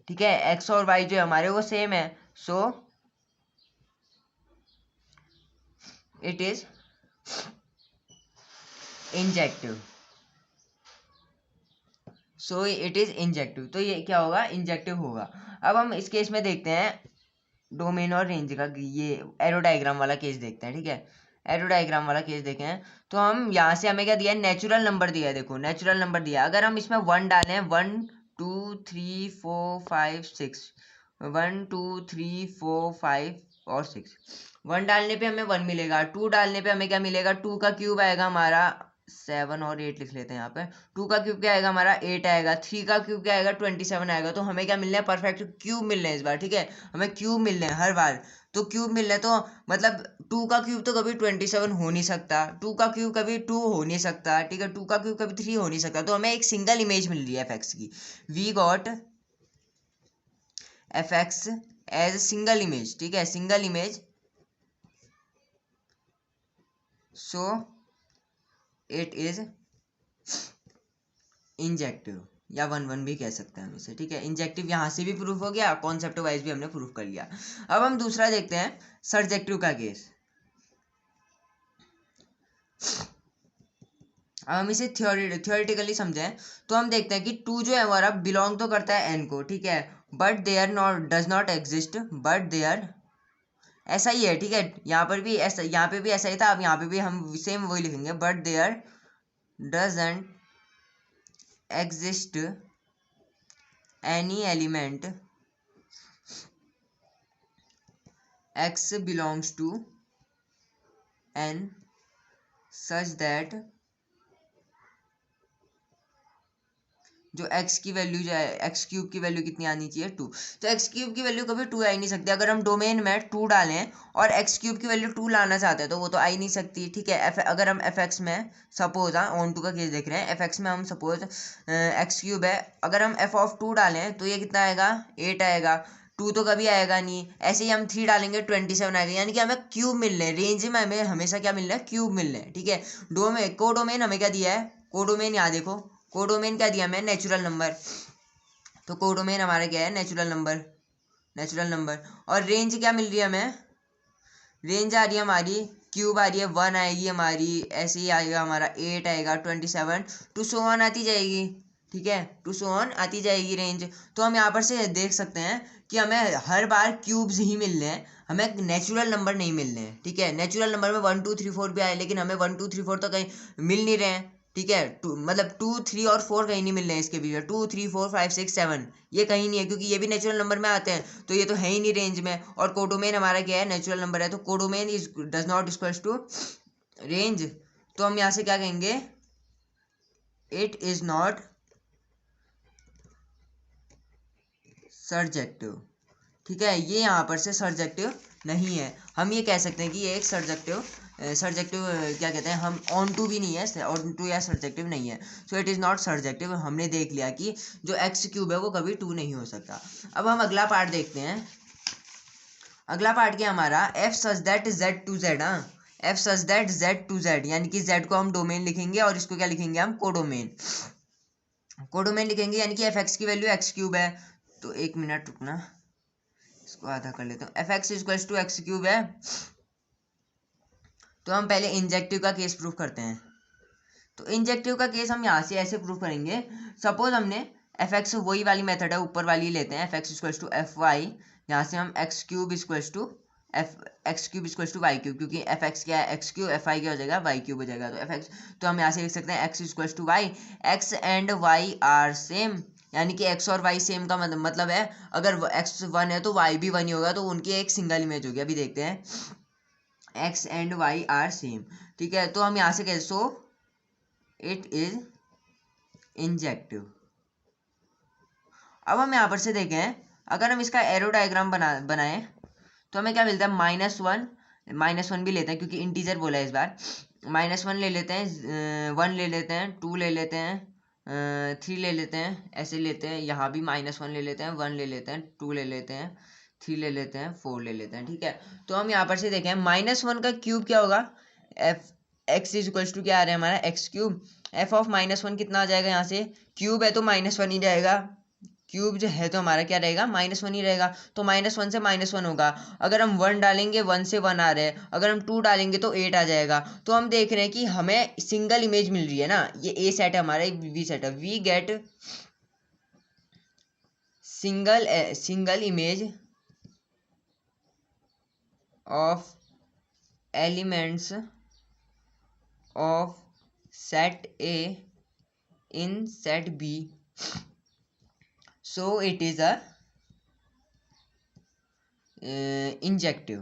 ठीक है, एक्स और वाई जो हमारे वो सेम है, सो it is injective. So it is injective, तो ये क्या होगा, इंजेक्टिव होगा। अब हम इस केस में देखते हैं डोमेन और रेंज का, ये एरो डायग्राम वाला केस देखते हैं। ठीक है, एरो डायग्राम वाला केस देखें तो हम यहाँ से हमें क्या दिया है, नेचुरल नंबर दिया है। देखो नेचुरल नंबर दिया, अगर हम इसमें 1 डालें, 1 2 3 4 5 6, 1 2 3 4 5 और 6, 1 डालने पे हमें 1 मिलेगा, 2 डालने पे हमें क्या मिलेगा, 2 का क्यूब आएगा हमारा 7 और 8 लिख लेते हैं यहाँ पे। 2 का क्यूब क्या आएगा हमारा 8 आएगा, 3 का क्यूब क्या आएगा 27 आएगा। तो हमें क्या मिल रहा है, परफेक्ट क्यूब मिल रहे हैं इस बार। ठीक है, हमें क्यूब मिल रहे हैं हर बार, तो क्यूब मिल रहे हैं, तो मतलब 2 का क्यूब तो कभी 27 हो नहीं सकता, 2 का क्यूब कभी 2 हो नहीं सकता। ठीक है, 2 का क्यूब कभी 3 हो नहीं सकता, तो हमें एक सिंगल इमेज मिल रही है एफ एक्स की। We got f x as single image. ठीक है, single image, so it is injective, या 1 1 भी कह सकते हैं हम इसे। ठीक है, इंजेक्टिव यहाँ से भी प्रूफ हो गया, कॉन्सेप्ट वाइज भी हमने प्रूफ कर लिया। अब हम दूसरा देखते हैं सर्जेक्टिव का केस। अब हम इसे थियोरेटिकली समझें तो हम देखते हैं कि 2 जो है हमारा बिलोंग तो करता है n को। ठीक है, but there not does not exist, but there ऐसा ही है। ठीक है, यहाँ पर भी ऐसा, यहाँ पे भी ऐसा ही था, अब यहाँ पे भी हम सेम वही लिखेंगे, but there doesn't exist any element x belongs to n such that जो x की वैल्यू जो है, एक्स क्यूब की वैल्यू कितनी आनी चाहिए 2, तो एक्स क्यूब की वैल्यू कभी 2 आ ही नहीं सकती। अगर हम डोमेन में 2 डालें और एक्स क्यूब की वैल्यू 2 लाना चाहते हैं तो वो तो आ ही नहीं सकती। ठीक है, अगर हम एफ एक्स में सपोज, हाँ ऑन टू का केस देख रहे हैं, एफ एक्स में हम सपोज एक्स क्यूब है, अगर हम एफ ऑफ 2 डालें तो ये कितना आएगा 8 आएगा, 2 तो कभी आएगा नहीं। ऐसे ही हम 3 डालेंगे 27 आएगा, यानी कि हमें क्यूब मिल रहे हैं, रेंज में हमें हमेशा क्या मिल रहा है, क्यूब मिल रहे हैं। ठीक है, कोडोमेन हमें क्या दिया है, कोडोमेन यहाँ देखो, कोडोमेन क्या दिया हमें, नेचुरल नंबर, तो कोडोमेन हमारा क्या है, नेचुरल नंबर, नेचुरल नंबर। और रेंज क्या मिल रही है हमें, रेंज आ रही है हमारी क्यूब आ रही है, 1 आएगी हमारी, ऐसे ही आएगा हमारा 8 आएगा, 27 टू सो ऑन आती जाएगी। ठीक है, टू सो ऑन आती जाएगी रेंज। तो हम यहाँ पर से देख सकते हैं कि हमें हर बार क्यूब्स ही मिल रहे हैं, हमें नेचुरल नंबर नहीं मिल रहे हैं। ठीक है, नेचुरल नंबर में 1 2 3 4 भी आए, लेकिन हमें 1 2 3 4 तो कहीं मिल नहीं रहे हैं। ठीक है, मतलब 2 3 और 4 कहीं नहीं मिल रहे हैं इसके बीच में, 2 3 4 5 6 7 ये कहीं नहीं है, क्योंकि ये भी नेचुरल नंबर में आते हैं, तो ये तो है ही नहीं रेंज में। और कोडोमेन हमारा क्या है, नेचुरल नंबर है, तो codomain is does not equals to range, तो हम यहाँ से क्या कहेंगे, इट इज नॉट सर्जेक्टिव। ठीक है, ये यहाँ पर से सर्जेक्टिव नहीं है। हम ये कह सकते हैं कि ये एक सर्जेक्टिव क्या कहते हैं हम, ऑन टू भी नहीं है, ऑन टू या सर्जेक्टिव नहीं है, सो इट इज़ नॉट सर्जेक्टिव। हमने देख लिया कि जो एक्स क्यूब है वो कभी 2 नहीं हो सकता। अब हम अगला पार्ट देखते हैं। अगला पार्ट क्या हमारा, f such that Z to Z, हाँ f such that Z to Z, यानी कि जेड को हम डोमेन लिखेंगे और इसको क्या लिखेंगे हम, कोडोमेन, कोडोमेन लिखेंगे, यानी कि एफ एक्स की वैल्यू एक्स क्यूब है। तो एक मिनट रुकना, इसको आधा कर लेता हूँ, f x equals to x cube है। तो हम पहले इंजेक्टिव का केस प्रूफ करते हैं। तो इंजेक्टिव का केस हम यहाँ से ऐसे प्रूव करेंगे। सपोज हमने एफ एक्स, वही वाली मेथड है, ऊपर वाली लेते हैं, f x equals to f y, यहाँ से हम x cube equals to y cube, क्योंकि एफ एक्स क्या है एक्स क्यूब, एफ आई क्या हो जाएगा वाई क्यूब हो जाएगा। तो एफ एक्स, तो हम यहाँ से लिख सकते हैं x equals to y, x and y are same, यानी कि एक्स और वाई सेम का मतलब है अगर एक्स वन है तो वाई भी वन ही होगा, तो उनकी एक सिंगल इमेज होगी। अभी देखते हैं x and y are same, ठीक है। तो हम यहाँ से कह सो इट इज इंजेक्टिव। अब हम यहाँ पर से देखें, अगर हम इसका एरो डायग्राम बनाएं तो हमें क्या मिलता है, -1 भी लेते हैं क्योंकि इंटीजर बोला है इस बार, -1 ले लेते हैं, 1 ले लेते हैं, 2 ले लेते हैं, 3 ले लेते हैं, ऐसे लेते हैं। यहाँ भी -1 ले लेते हैं, 1 ले लेते हैं, 2 ले लेते हैं, 3 ले लेते हैं, 4 ले लेते हैं, ठीक है। तो हम यहाँ पर से देखें -1 का क्यूब क्या होगा, f x is equals to क्या आ रहा है हमारा एक्स क्यूब, एफ ऑफ -1 कितना आ जाएगा, यहाँ से क्यूब है तो -1 ही जाएगा, क्यूब जो है तो हमारा क्या रहेगा -1 ही रहेगा। तो -1 से -1 होगा, अगर हम 1 डालेंगे 1 से 1 आ रहे हैं, अगर हम 2 डालेंगे तो 8 आ जाएगा। तो हम देख रहे हैं कि हमें सिंगल इमेज मिल रही है ना, ये ए सेट है हमारा, बी सेट है, we get single image of elements of set A in set B, so it is a injective,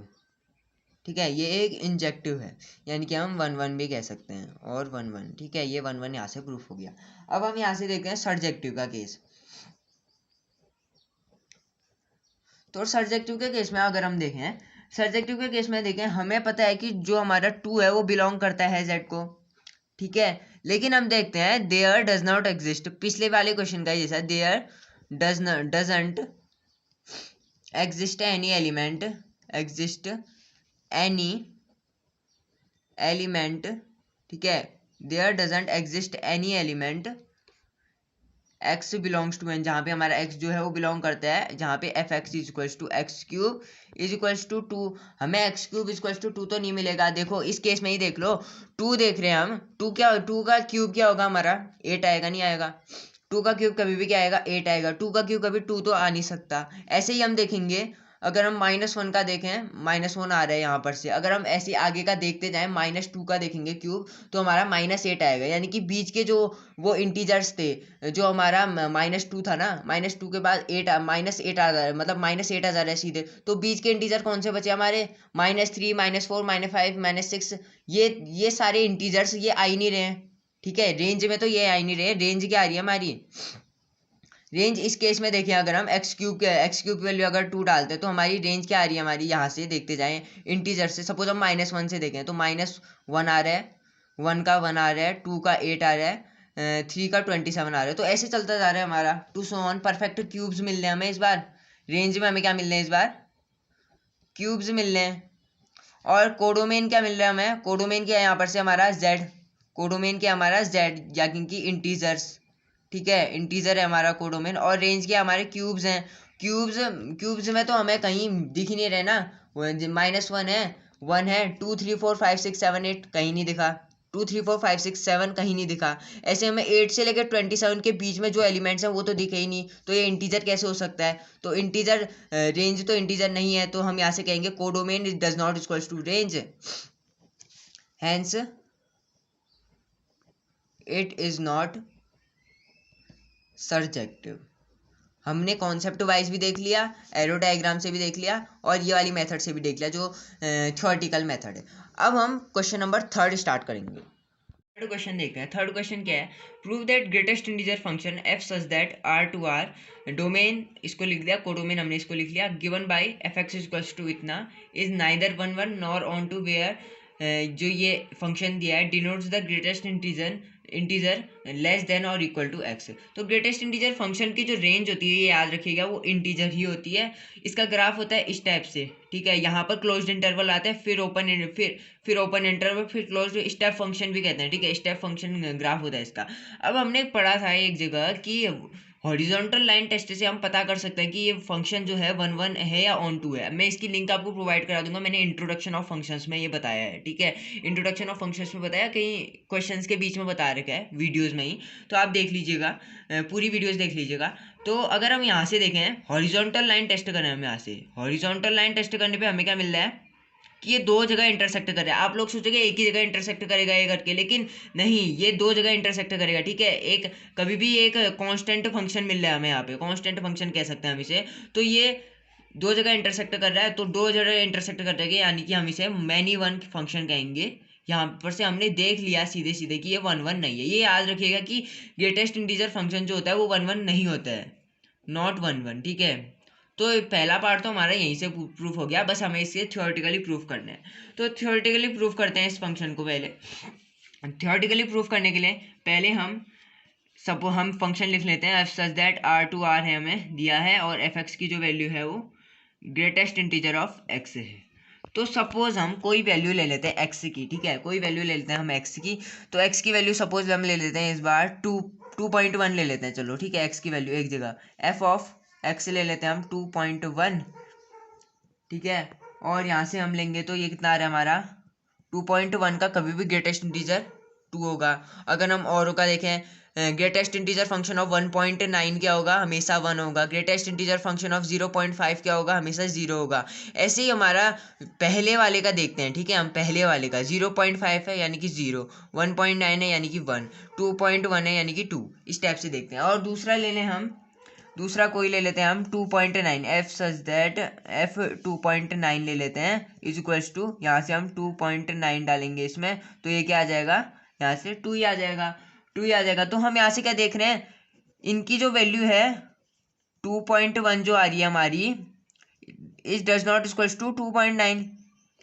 ठीक है। ये एक इंजेक्टिव है, यानी कि हम 1 1 भी कह सकते हैं और 1 1, ठीक है। ये 1 1 यहाँ से प्रूफ हो गया। अब हम यहाँ से देखते हैं सर्जेक्टिव का केस। तो सर्जेक्टिव के केस में अगर हम देखें, सर्जेक्टिव के केस में देखें, हमें पता है कि जो हमारा 2 है वो बिलोंग करता है z को, ठीक है। लेकिन हम देखते हैं देयर डज नॉट एग्जिस्ट, पिछले वाले क्वेश्चन का जैसा, there doesn't exist any element, ठीक है। There doesn't exist any element x belongs to n, जहाँ पे हमारा x जो है वो बिलोंग करता है, जहाँ पे f x is equals to x cube is equals to 2, हमें x cube is equals to 2 तो नहीं मिलेगा। देखो इस केस में ही देख लो, 2 देख रहे हैं हम, 2 का क्यूब क्या होगा हमारा 8 आएगा, नहीं आएगा। 2 का क्यूब कभी भी क्या आएगा 8 आएगा, 2 का क्यूब कभी 2 तो आ नहीं सकता। ऐसे ही हम देखेंगे, अगर हम -1 का देखें, -1 आ रहा है यहाँ पर से, अगर हम ऐसे आगे का देखते जाएं, -2 का देखेंगे क्यूब तो हमारा -8 आएगा, यानी कि बीच के जो वो इंटीजर्स थे, जो हमारा -2 था ना, -2 के बाद -8 आ जा रहा है, मतलब -8 आ जा रहा है सीधे। तो बीच के इंटीजर कौन से बचे हमारे, -3 -4 -5 -6, ये सारे इंटीजर्स ये आ ही नहीं रहे हैं, ठीक है। रेंज में तो ये आ ही नहीं रहे, रेंज क्या आ रही है हमारी, रेंज इस केस में देखिए, अगर हम एक्स क्यूब की वैल्यू अगर 2 डालते हैं तो हमारी रेंज क्या आ रही है हमारी, यहाँ से देखते जाएं इंटीजर से। सपोज हम -1 से देखें तो -1 आ रहा है, 1 का 1 आ रहा है, 2 का 8 आ रहा है, 3 का 27 आ रहा है। तो ऐसे चलता जा रहा है हमारा, two so on. Perfect cubes मिल रहे हैं हमें इस बार, रेंज में हमें क्या मिल रहे हैं इस बार, क्यूब्स मिल रहे हैं। और कोडोमेन क्या मिल रहा है हमें, कोडोमेन क्या है यहाँ पर से हमारा z, कोडोमेन क्या हमारा z, यानी कि इंटीजर्स, ठीक है, इंटीजर है हमारा कोडोमेन। और रेंज के हमारे क्यूब्स हैं, क्यूब्स में तो हमें कहीं दिख ही नहीं रहे ना, -1 है, 1 है, 2 3 4 5 6 7 8 कहीं नहीं दिखा, 2 3 4 5 6 7 कहीं नहीं दिखा। ऐसे हमें 8 से लेकर 27 के बीच में जो एलिमेंट्स हैं वो तो दिखे ही नहीं, तो ये इंटीजर कैसे हो सकता है। तो इंटीजर रेंज तो इंटीजर नहीं है, तो हम यहाँ से कहेंगे codomain does not equals to range, hence it is not surjective. हमने कॉन्सेप्ट वाइज भी देख लिया, एरो डायग्राम से भी देख लिया, और ये वाली मेथड से भी देख लिया जो थ्योरेटिकल मेथड है। अब हम क्वेश्चन नंबर 3 स्टार्ट करेंगे। थर्ड क्वेश्चन देखते हैं। थर्ड क्वेश्चन क्या है, prove that greatest integer function f such that R to R domain, इसको लिख दिया कोडोमेन, हमने इसको लिख लिया, given by f x equals to इतना is neither 1 1 nor on to where, जो ये फंक्शन दिया है denotes the greatest integer less than और इक्वल टू एक्स। तो ग्रेटेस्ट इंटीजर फंक्शन की जो रेंज होती है ये याद रखिएगा, वो इंटीजर ही होती है। इसका ग्राफ होता है इस टाइप से, ठीक है। यहाँ पर क्लोज्ड इंटरवल आता है, फिर ओपन इंटरवल, फिर क्लोज्ड, स्टेप फंक्शन भी कहते हैं, ठीक है। स्टेप फंक्शन ग्राफ होता है इसका। अब हमने पढ़ा था एक जगह कि हॉरिजॉन्टल लाइन टेस्ट से हम पता कर सकते हैं कि ये फंक्शन जो है 1 1 है या ऑन टू है। मैं इसकी लिंक आपको प्रोवाइड करा दूंगा, मैंने इंट्रोडक्शन ऑफ फंक्शंस में ये बताया है, ठीक है। इंट्रोडक्शन ऑफ फंक्शंस में बताया, कहीं क्वेश्चंस के बीच में बता रखा है वीडियोस में ही, तो आप देख लीजिएगा, पूरी वीडियोस देख लीजिएगा। तो अगर हम यहाँ से देखें हॉरिजॉन्टल लाइन टेस्ट करें, हम यहाँ से हॉरिजॉन्टल लाइन टेस्ट करने पर हमें क्या मिल रहा है कि ये दो जगह इंटरसेक्ट कर रहा है। आप लोग सोचोगे एक ही जगह इंटरसेक्ट करेगा ये करके, लेकिन नहीं, ये दो जगह इंटरसेक्ट करेगा, ठीक है। एक कभी भी एक कांस्टेंट फंक्शन मिल रहा है हमें, यहाँ पे कांस्टेंट फंक्शन कह सकते हैं हम इसे, तो ये दो जगह इंटरसेक्ट कर रहा है, तो दो जगह इंटरसेक्ट कर रहा है, यानी कि हम इसे मैनी वन फंक्शन कहेंगे। यहाँ पर से हमने देख लिया सीधे सीधे कि ये 1 1 नहीं है। ये याद रखिएगा कि ग्रेटेस्ट इंटीजर फंक्शन जो होता है वो 1 1 नहीं होता है, नॉट 1 1, ठीक है। तो पहला पार्ट तो हमारा यहीं से प्रूफ हो गया, बस हमें इसे थ्योरेटिकली प्रूफ करना है। तो थ्योरेटिकली प्रूफ करते हैं इस फंक्शन को। पहले थ्योरेटिकली प्रूफ करने के लिए पहले हम फंक्शन लिख लेते हैं, सच दैट R है हमें दिया है, और f(x) की जो वैल्यू है वो ग्रेटेस्ट इंटीजर ऑफ x है। तो सपोज हम कोई वैल्यू ले लेते हैं x की, ठीक है, कोई वैल्यू ले लेते हैं हम x की। तो x की वैल्यू सपोज हम ले लेते हैं इस बार 2.1 ले लेते हैं, चलो ठीक है। x की वैल्यू एक जगह f ऑफ x ले लेते हैं हम 2.1, ठीक है। और यहाँ से हम लेंगे तो ये कितना आ रहा है हमारा 2.1 का कभी भी ग्रेटेस्ट इंटीजर 2 होगा। अगर हम औरों का देखें, ग्रेटेस्ट इंटीजर फंक्शन ऑफ 1.9 क्या होगा, हमेशा 1 होगा। ग्रेटेस्ट इंटीजर फंक्शन ऑफ 0.5 क्या होगा, हमेशा 0 होगा। ऐसे ही हमारा पहले वाले का देखते हैं, ठीक है। हम पहले वाले का 0.5 है यानी कि 0, 1.9 है यानी कि 1, 2.1 है यानी कि 2, इस टाइप से देखते हैं। और दूसरा ले लें हम, दूसरा कोई ले लेते हैं हम 2.9, एफ सच दैट एफ 2.9 ले लेते हैं इज इक्वल्स टू, यहाँ से हम 2.9 डालेंगे इसमें, तो ये क्या आ जाएगा, यहाँ से 2 ही आ जाएगा, 2 ही आ जाएगा। तो हम यहाँ से क्या देख रहे हैं, इनकी जो वैल्यू है 2.1 जो आ रही है हमारी, is does not equals to 2.9।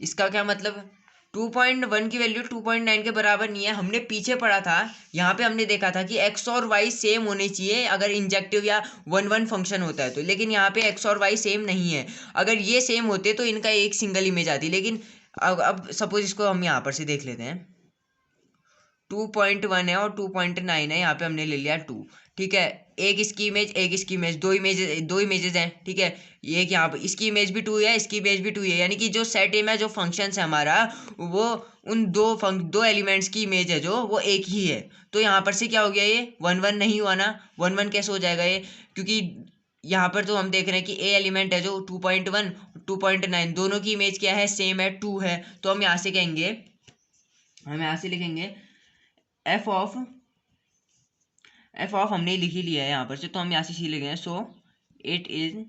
इसका क्या मतलब, 2.1 की वैल्यू 2.9 के बराबर नहीं है। हमने पीछे पढ़ा था, यहाँ पे हमने देखा था कि x और y सेम होने चाहिए अगर इंजेक्टिव या 1 1 फंक्शन होता है तो, लेकिन यहाँ पे x और y सेम नहीं है। अगर ये सेम होते तो इनका एक सिंगल इमेज आती, लेकिन अब सपोज इसको हम यहाँ पर से देख लेते हैं, 2.1 है और 2.9 है, यहाँ पे हमने ले लिया 2, ठीक है। एक इसकी इमेज, एक इसकी इमेज, दो इमेजेस हैं, ठीक है। एक यहाँ पर इसकी इमेज भी 2 है, इसकी इमेज भी 2 है, यानी कि जो सेट इमेज जो फंक्शन है हमारा, वो उन दो एलिमेंट्स की इमेज है जो वो एक ही है। तो यहाँ पर से क्या हो गया, ये 1 1 नहीं हुआ ना, 1 1 कैसे हो जाएगा ये, क्योंकि यहाँ पर तो हम देख रहे हैं कि ए एलिमेंट है जो 2.1 2.9 दोनों की इमेज क्या है, सेम है, 2 है। तो हम यहाँ से कहेंगे, हम यहाँ से लिखेंगे एफ ऑफ हमने लिख ही लिया है यहाँ पर से, तो हम यहाँ से सी लिखेंगे, सो इट इज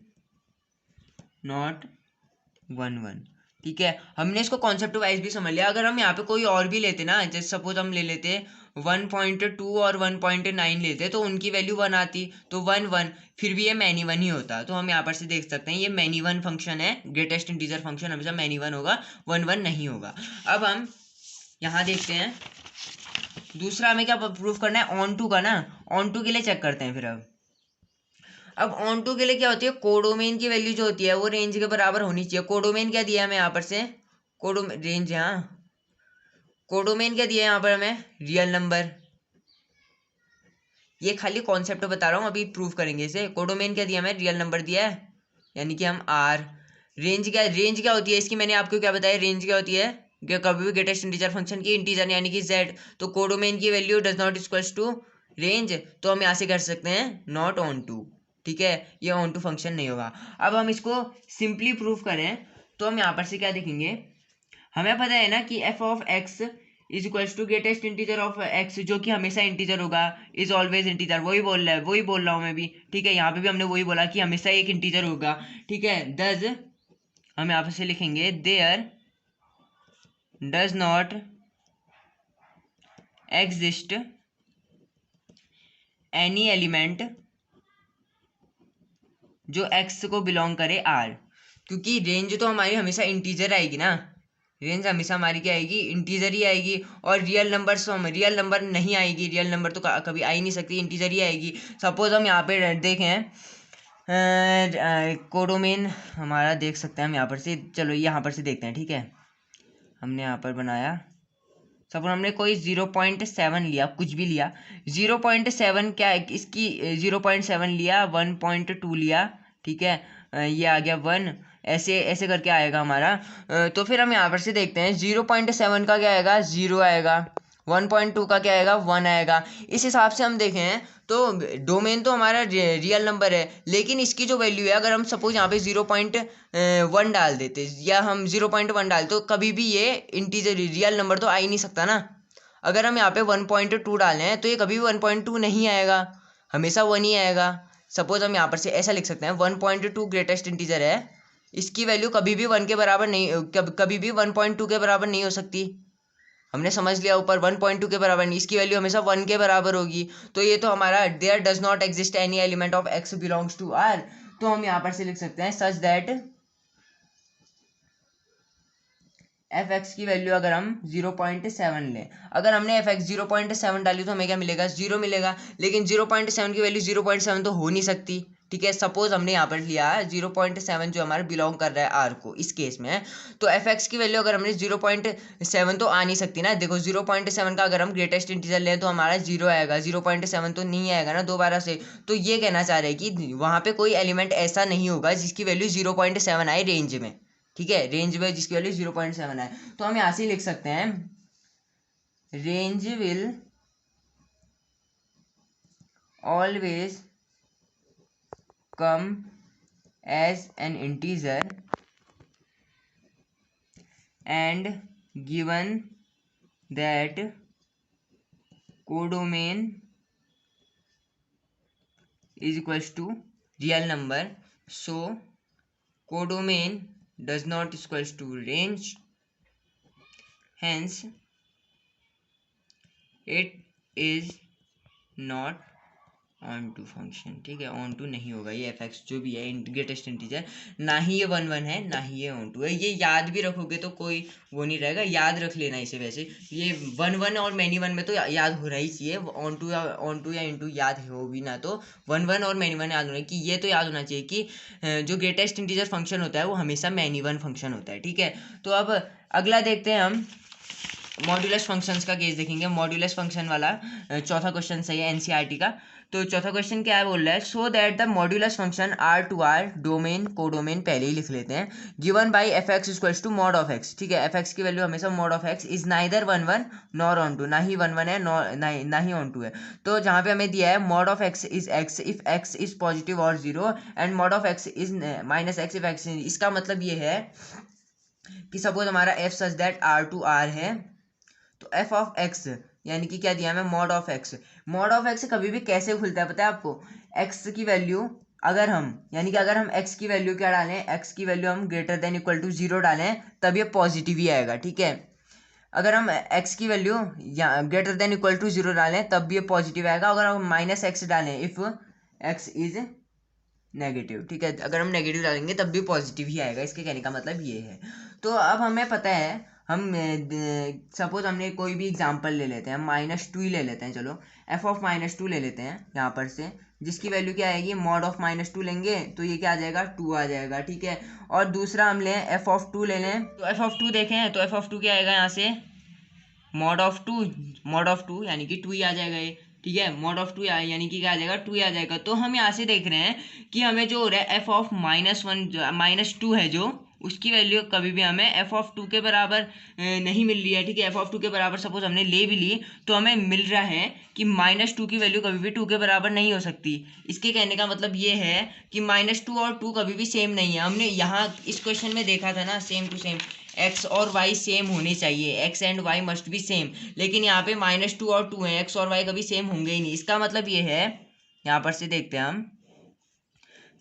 नॉट 1 1, ठीक है। हमने इसको कॉन्सेप्ट वाइज भी समझ लिया। अगर हम यहाँ पे कोई और भी लेते ना, जैसे सपोज हम ले लेते 1.2 और 1.9 लेते, तो उनकी वैल्यू 1 आती, तो 1 1, फिर भी ये मैनी वन ही होता। तो हम यहाँ पर से देख सकते हैं ये मैनी वन फंक्शन है, ग्रेटेस्ट इंटीजर फंक्शन हमेशा मैनी वन होगा, 1 1 नहीं होगा। अब हम यहाँ देखते हैं दूसरा हमें क्या प्रूफ करना है, ऑन टू का ना, ऑन टू के लिए चेक करते हैं फिर। अब ऑन टू के लिए क्या होती है, कोडोमेन की वैल्यू जो होती है वो रेंज के बराबर होनी चाहिए। कोडोमेन क्या दिया है हमें यहाँ पर से, रेंज, हाँ, कोडोमेन क्या दिया है यहाँ पर हमें, रियल नंबर। ये खाली कॉन्सेप्ट बता रहा हूँ, अभी प्रूफ करेंगे इसे। कोडोमेन क्या दिया हमें, रियल नंबर दिया है, यानी कि हम आर। रेंज क्या होती है इसकी, मैंने आपको क्या बताया, रेंज क्या होती है, कभी भी ग्रेटेस्ट इंटीजर फंक्शन की इंटीजर यानी कि z। तो कोडोमेन की value does not equals to range, तो हम यहाँ से कर सकते हैं नॉट ऑन टू, ठीक है। ये ऑन टू फंक्शन नहीं होगा। अब हम इसको सिंपली प्रूफ करें तो हम यहाँ पर से क्या देखेंगे, हमें पता है ना कि f of x is equals to greatest integer of x, जो कि हमेशा इंटीजर होगा, इज ऑलवेज इंटीजर, वही बोल रहा है, वही बोल रहा हूँ मैं भी, ठीक है। यहाँ पे भी हमने वही बोला कि हमेशा एक इंटीजर होगा, ठीक है। दस हम यहाँ पे से लिखेंगे there does not exist any element जो एक्स को बिलोंग करे आर, क्योंकि रेंज तो हमारी हमेशा इंटीजर आएगी ना, रेंज हमेशा हमारी क्या आएगी, इंटीजर ही आएगी। और रियल नंबर तो हम रियल नंबर नहीं आएगी, रियल नंबर तो कभी आ ही नहीं सकती, इंटीजर ही आएगी। सपोज हम यहाँ पे देखें, कोडोमेन हमारा देख सकते हैं हम यहाँ पर से, चलो यहाँ पर से देखते हैं, ठीक है। हमने यहाँ पर बनाया सपोज हमने कोई 0.7 लिया, कुछ भी लिया, 0.7 क्या है इसकी, 0.7 लिया, 1.2 लिया, ठीक है, ये आ गया 1, ऐसे ऐसे करके आएगा हमारा। तो फिर हम यहाँ पर से देखते हैं 0.7 का क्या आएगा, 0 आएगा, 1.2 का क्या आएगा, 1 आएगा। इस हिसाब से हम देखें तो डोमेन तो हमारा रियल नंबर है, लेकिन इसकी जो वैल्यू है, अगर हम सपोज यहाँ पे 0.1 डाल देते या हम 0.1 डाल, तो कभी भी ये इंटीजर रियल नंबर तो आ ही नहीं सकता ना। अगर हम यहाँ पे 1.2 डालें तो ये कभी भी 1.2 नहीं आएगा, हमेशा 1 ही आएगा। सपोज हम यहाँ पर से ऐसा लिख सकते हैं 1.2 ग्रेटेस्ट इंटीजर है, इसकी वैल्यू कभी भी 1 के बराबर नहीं, कभी भी 1.2 के बराबर नहीं हो सकती। हमने समझ लिया ऊपर 1.2 के बराबर नहीं, इसकी वैल्यू हमेशा 1 के बराबर होगी। तो ये तो हमारा there does not exist any element of x belongs to R. तो हम यहाँ पर से लिख सकते हैं सच दैट एफ एक्स की वैल्यू अगर हम 0.7 लें, अगर हमने एफ एक्स 0.7 डाली तो हमें क्या मिलेगा, 0 मिलेगा। लेकिन 0.7 की वैल्यू 0.7 तो हो नहीं सकती, ठीक है। सपोज हमने यहाँ पर लिया 0.7 जो हमारा बिलोंग कर रहा है आर को, इस केस में तो एफ एक्स की वैल्यू अगर हमने 0.7 तो आ नहीं सकती ना। देखो 0.7 का अगर हम ग्रेटेस्ट इंटीजर लें तो हमारा 0 आएगा, 0.7 तो नहीं आएगा ना दोबारा से। तो ये कहना चाह रहे हैं कि वहाँ पे कोई एलिमेंट ऐसा नहीं होगा जिसकी वैल्यू 0.7 आए रेंज में, ठीक है, रेंज में जिसकी वैल्यू 0.7 है। तो हम यहाँ से लिख सकते हैं range will always come as an integer and given that codomain is equals to real number, so codomain does not equals to range, hence it is not onto function, ठीक है। ऑन टू नहीं होगा ये F x जो भी है greatest integer, ना ही ये 1 1 है, ना ही ये ऑन टू है। ये याद भी रखोगे तो कोई वो नहीं रहेगा, याद रख लेना इसे। वैसे ये 1 1 और मैनी 1 में तो याद होना ही चाहिए, ऑन टू या इनटू याद हो भी ना तो 1 1 और मैनी 1 याद होना कि ये तो याद होना चाहिए कि जो ग्रेटेस्ट इंटीजर फंक्शन होता है वो हमेशा मैनी 1 फंक्शन होता है, ठीक है। तो अब अगला देखते हैं हम मॉड्यूलस फंक्शंस का केस देखेंगे। मॉड्यूलस फंक्शन वाला चौथा क्वेश्चन सही है एनसीईआरटी का। तो चौथा क्वेश्चन क्या है, बोल रहा है so that the modulus function R to R domain codomain पहले ही लिख लेते हैं, given by f x equals to mod of x, ठीक है। एफ एक्स की वैल्यू हमेशा mod of x is neither 1 1 nor on to, ना ही 1 1 है ना ही ऑन टू है। तो जहाँ पे हमें दिया है mod of x is x if x is positive और 0 and mod of x is minus x if x, इसका मतलब ये है कि सपोज हमारा f such that R to R है, तो एफ ऑफ एक्स यानी कि क्या दिया है, mod of x. Mod of x कभी भी कैसे खुलता है पता है आपको, एक्स की वैल्यू अगर हम यानी कि अगर हम एक्स की वैल्यू क्या डालें, एक्स की वैल्यू हम ग्रेटर देन इक्वल टू 0 डालें तब ये पॉजिटिव ही आएगा, ठीक है। अगर हम एक्स की value greater than equal to 0 डालें तब भी ये पॉजिटिव आएगा। अगर हम माइनस एक्स डालें इफ एक्स इज नेगेटिव, ठीक है, अगर हम नेगेटिव डालेंगे तब भी पॉजिटिव ही आएगा। इसके कहने का मतलब ये है। तो अब हमें पता है, हम सपोज हमने कोई भी एग्जांपल ले लेते हैं, हम -2 ही ले लेते हैं, चलो एफ ऑफ -2 ले लेते हैं यहाँ पर से, जिसकी वैल्यू क्या आएगी, मॉड ऑफ -2 लेंगे तो ये क्या आ जाएगा, 2 आ जाएगा, ठीक है। और दूसरा हम लें एफ ऑफ 2 ले लें, तो एफ ऑफ 2 देखें तो एफ ऑफ 2 क्या आएगा यहाँ से, मॉड ऑफ 2 यानी कि 2 ही आ जाएगा ये, ठीक है। मॉड ऑफ 2 यानी कि क्या आ जाएगा, 2 ही आ जाएगा। तो हम यहाँ से देख रहे हैं कि हमें जो हो रहा है एफ ऑफ -2 है जो, उसकी वैल्यू कभी भी हमें एफ ऑफ 2 के बराबर नहीं मिल रही है, ठीक है। एफ ऑफ 2 के बराबर सपोज हमने ले भी ली तो हमें मिल रहा है कि -2 की वैल्यू कभी भी 2 के बराबर नहीं हो सकती। इसके कहने का मतलब ये है कि -2 और 2 कभी भी सेम नहीं है। हमने यहाँ इस क्वेश्चन में देखा था ना, सेम टू सेम एक्स और वाई सेम होने चाहिए, x and y must be same, लेकिन यहाँ पे -2 और 2 है, एक्स और वाई कभी सेम होंगे ही नहीं। इसका मतलब ये है, यहाँ पर से देखते हैं हम,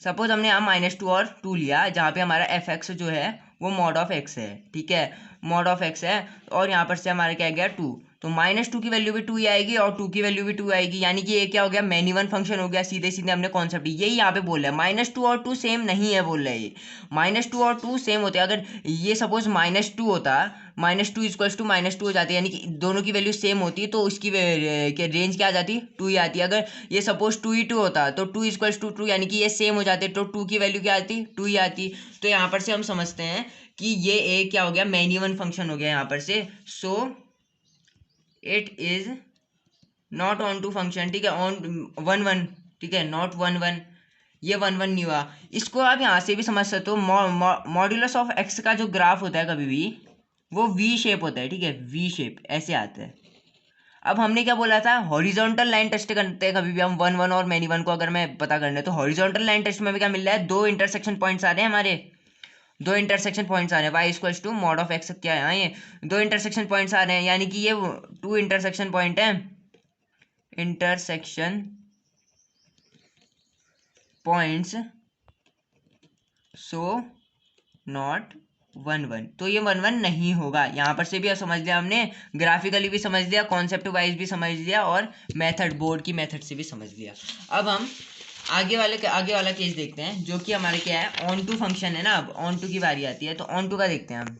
सपोज हमने यहाँ -2 और 2 लिया जहाँ पे हमारा एफ एक्स जो है वो मॉड ऑफ एक्स है, ठीक है, मॉड ऑफ एक्स है। और यहाँ पर से हमारा क्या गया 2, तो -2 की वैल्यू भी 2 ही आएगी और 2 की वैल्यू भी 2 आएगी, यानी कि ये क्या हो गया, मैनी 1 फंक्शन हो गया। सीधे सीधे हमने कॉन्सेप्ट यही यहाँ पे बोल रहा है, -2 और 2 सेम नहीं है बोल रहे हैं। ये -2 और 2 सेम होते हैं, अगर ये सपोज -2 होता, -2 इक्वल्स टू -2 हो जाती है, यानी कि दोनों की वैल्यू सेम होती तो उसकी रेंज क्या आ जाती, 2 ही आती। अगर ये सपोज 2 ही 2 होता तो 2 इक्वल्स टू 2 यानी कि ये सेम हो जाते तो 2 की वैल्यू क्या आती, 2 ही आती। तो यहाँ पर से हम समझते हैं कि ये एक क्या हो गया, मैनी 1 फंक्शन हो गया यहाँ पर से। So it is not on to function, ठीक है, ऑन 1 1, ठीक है, नॉट 1 1, ये 1 1 नहीं हुआ। इसको आप यहाँ से भी समझ सकते हो, मॉड्यूलस ऑफ एक्स का जो ग्राफ होता है कभी भी वो वी शेप होता है, ठीक है, वी शेप ऐसे आता है। अब हमने क्या बोला था, हॉरिजॉन्टल लाइन टेस्ट करते हैं कभी भी हम 1 1 और मैनी 1 को अगर मैं पता करना है तो हॉरिजॉन्टल लाइन टेस्ट में क्या मिल रहा है, दो इंटरसेक्शन पॉइंट्स आ रहे हैं हमारे, दो इंटरसेक्शन पॉइंट्स आ रहे हैं, y equals to mod of x, क्या है, हाँ ये दो इंटरसेक्शन पॉइंट्स आ रहे हैं, यानी कि ये 2 इंटरसेक्शन पॉइंट है, इंटरसेक्शन पॉइंट्स, सो नॉट 1 1, तो ये 1 1 नहीं होगा। यहाँ पर से भी समझ लिया हमने, ग्राफिकली भी समझ लिया, कॉन्सेप्ट वाइज भी समझ लिया, और मेथड, बोर्ड की मेथड से भी समझ लिया। अब हम आगे वाला केस देखते हैं, जो कि हमारे क्या है, ऑन टू फंक्शन है ना। अब ऑन टू की बारी आती है, तो ऑन टू का देखते हैं हम।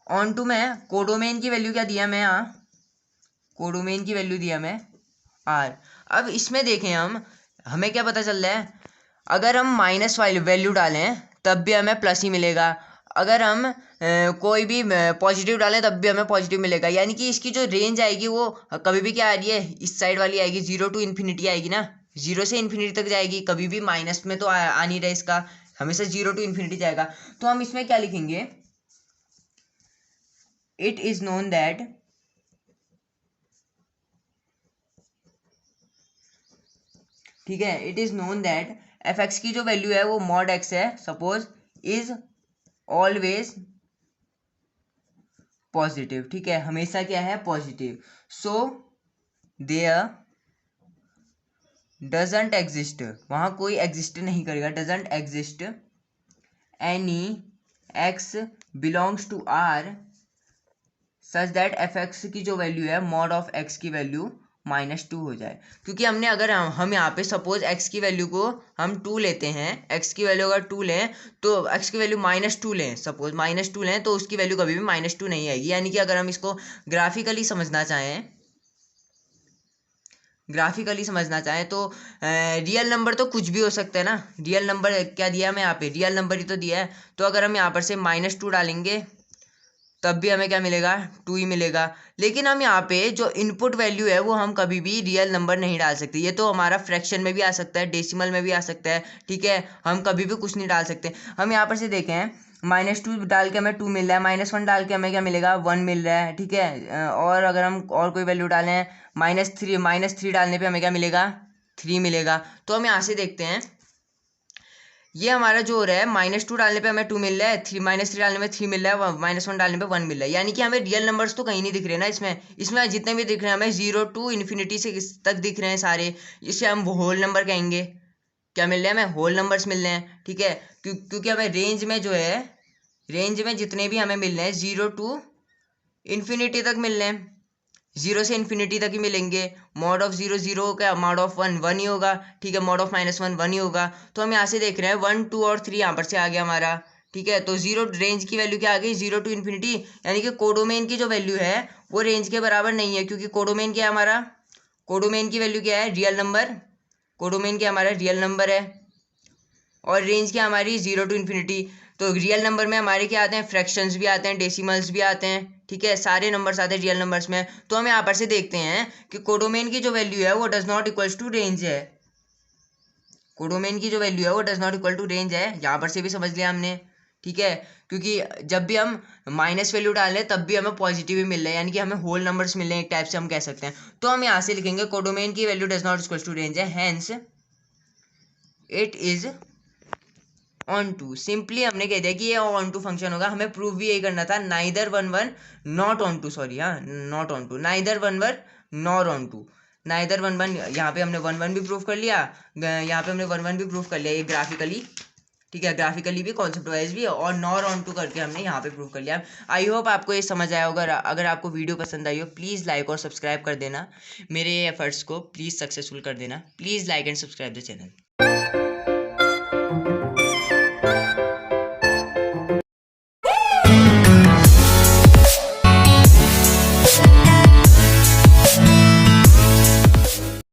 ऑन टू में कोडोमेन की वैल्यू क्या दिया मैं, यहाँ कोडोमेन की वैल्यू दिया मैं आर। अब इसमें देखें हम, हमें क्या पता चल रहा है, अगर हम माइनस वाली वैल्यू डालें तब भी हमें प्लस ही मिलेगा, अगर हम कोई भी पॉजिटिव डालें तब भी हमें पॉजिटिव मिलेगा, यानी कि इसकी जो रेंज आएगी वो कभी भी क्या आ रही है, इस साइड वाली आएगी, 0 to इन्फिनिटी आएगी ना, 0 से इन्फिनिटी तक जाएगी, कभी भी माइनस में तो आ नहीं रहा, इसका हमेशा 0 to इन्फिनिटी जाएगा। तो हम इसमें क्या लिखेंगे, इट इज नोन दैट ठीक है, it is known that f x की जो वैल्यू है वो मॉड एक्स है, सपोज इज ऑलवेज पॉजिटिव, ठीक है, हमेशा क्या है, positive. So there doesn't exist, वहां कोई एग्जिस्ट नहीं करेगा, doesn't exist any x belongs to R such that f x की जो वैल्यू है मॉड ऑफ एक्स की वैल्यू -2 हो जाए। क्योंकि हमने अगर हम यहाँ पे सपोज x की वैल्यू को हम 2 लेते हैं, x की वैल्यू अगर 2 लें तो x की वैल्यू -2 लें, सपोज -2 लें तो उसकी वैल्यू कभी भी -2 नहीं आएगी। यानी कि अगर हम इसको ग्राफिकली समझना चाहें तो रियल नंबर तो कुछ भी हो सकता है ना, रियल नंबर क्या दिया है मैं यहाँ पे, रियल नंबर ही तो दिया है। तो अगर हम यहाँ पर से -2 डालेंगे तब भी हमें क्या मिलेगा, 2 ही मिलेगा। लेकिन हम यहाँ पे जो इनपुट वैल्यू है वो हम कभी भी रियल नंबर नहीं डाल सकते, ये तो हमारा फ्रैक्शन में भी आ सकता है, डेसिमल में भी आ सकता है, ठीक है, हम कभी भी कुछ नहीं डाल सकते। हम यहाँ पर से देखें, -2 डाल के हमें 2 मिल रहा है, -1 डाल के हमें क्या मिलेगा, 1 मिल रहा है, ठीक है, और अगर हम और कोई वैल्यू डालें, -3 डालने पर हमें क्या मिलेगा, 3 मिलेगा। तो हम यहाँ से देखते हैं, ये हमारा जो हो रहा है, -2 डालने पे हमें 2 मिल रहा है, -3 डालने में 3 मिल रहा है, -1 डालने पे 1 मिल रहा है, यानी कि हमें रियल नंबर्स तो कहीं नहीं दिख रहे ना इसमें जितने भी दिख रहे हैं हमें 0 to इन्फिनिटी से तक दिख रहे हैं सारे, इसे हम होल नंबर कहेंगे। क्या मिल रहा है, हमें होल नंबर्स मिल रहे हैं, ठीक है, क्योंकि हमें रेंज में जो है, रेंज में जितने भी हमें मिल रहे हैं 0 to इन्फिनिटी तक मिल रहे हैं, 0 से इन्फिनिटी तक ही मिलेंगे। मॉड ऑफ 0 0 का, मॉड ऑफ 1 1 ही होगा, ठीक है, मॉड ऑफ -1 1 ही होगा। तो हम यहाँ से देख रहे हैं 1 2 और 3 यहाँ पर से आ गया हमारा, ठीक है। तो 0 रेंज की वैल्यू क्या आ गई, 0 to इन्फिनिटी, यानी कि कोडोमेन की जो वैल्यू है वो रेंज के बराबर नहीं है, क्योंकि कोडोमेन क्या है हमारा, कोडोमेन की वैल्यू क्या है, रियल नंबर, कोडोमेन क्या हमारा रियल नंबर है, और रेंज क्या हमारी 0 to इन्फिनिटी। तो रियल नंबर में हमारे क्या आते हैं, फ्रैक्शंस भी आते हैं, डेसिमल्स भी आते हैं, ठीक है, सारे नंबर्स आते हैं रियल नंबर्स में। तो हम यहाँ पर से देखते हैं कि कोडोमेन की जो वैल्यू है वो does not equals to range है, कोडोमेन की जो वैल्यू है वो does not equal to range है, यहाँ पर से भी समझ लिया हमने, ठीक है, क्योंकि जब भी हम माइनस वैल्यू डाल रहे हैं तब भी हमें पॉजिटिव ही मिल रहा है, यानी कि हमें होल नंबर्स मिल रहे हैं, एक टाइप से हम कह सकते हैं। तो हम यहाँ से लिखेंगे कोडोमेन की value does not equal to range है, hence it is onto. Simply हमने कह दिया कि ये ऑन टू फंक्शन होगा, हमें प्रूव भी यही करना था, neither 1 1 not on two, sorry, हाँ, not on two, neither 1 1 nor on two, neither 1 1, यहाँ पे हमने 1 1 भी प्रूव कर लिया, यहाँ पे हमने 1 1 भी प्रूव कर लिया, ये ग्राफिकली, ठीक है, ग्राफिकली भी, कॉन्सेप्ट वाइज भी, और नॉर ऑन टू करके हमने यहाँ पे प्रूव कर लिया। आई होप आपको ये समझ आया होगा। अगर आपको वीडियो पसंद आई हो प्लीज़ लाइक और सब्सक्राइब कर देना, मेरे एफर्ट्स को प्लीज़ सक्सेसफुल कर देना, please like and subscribe the channel.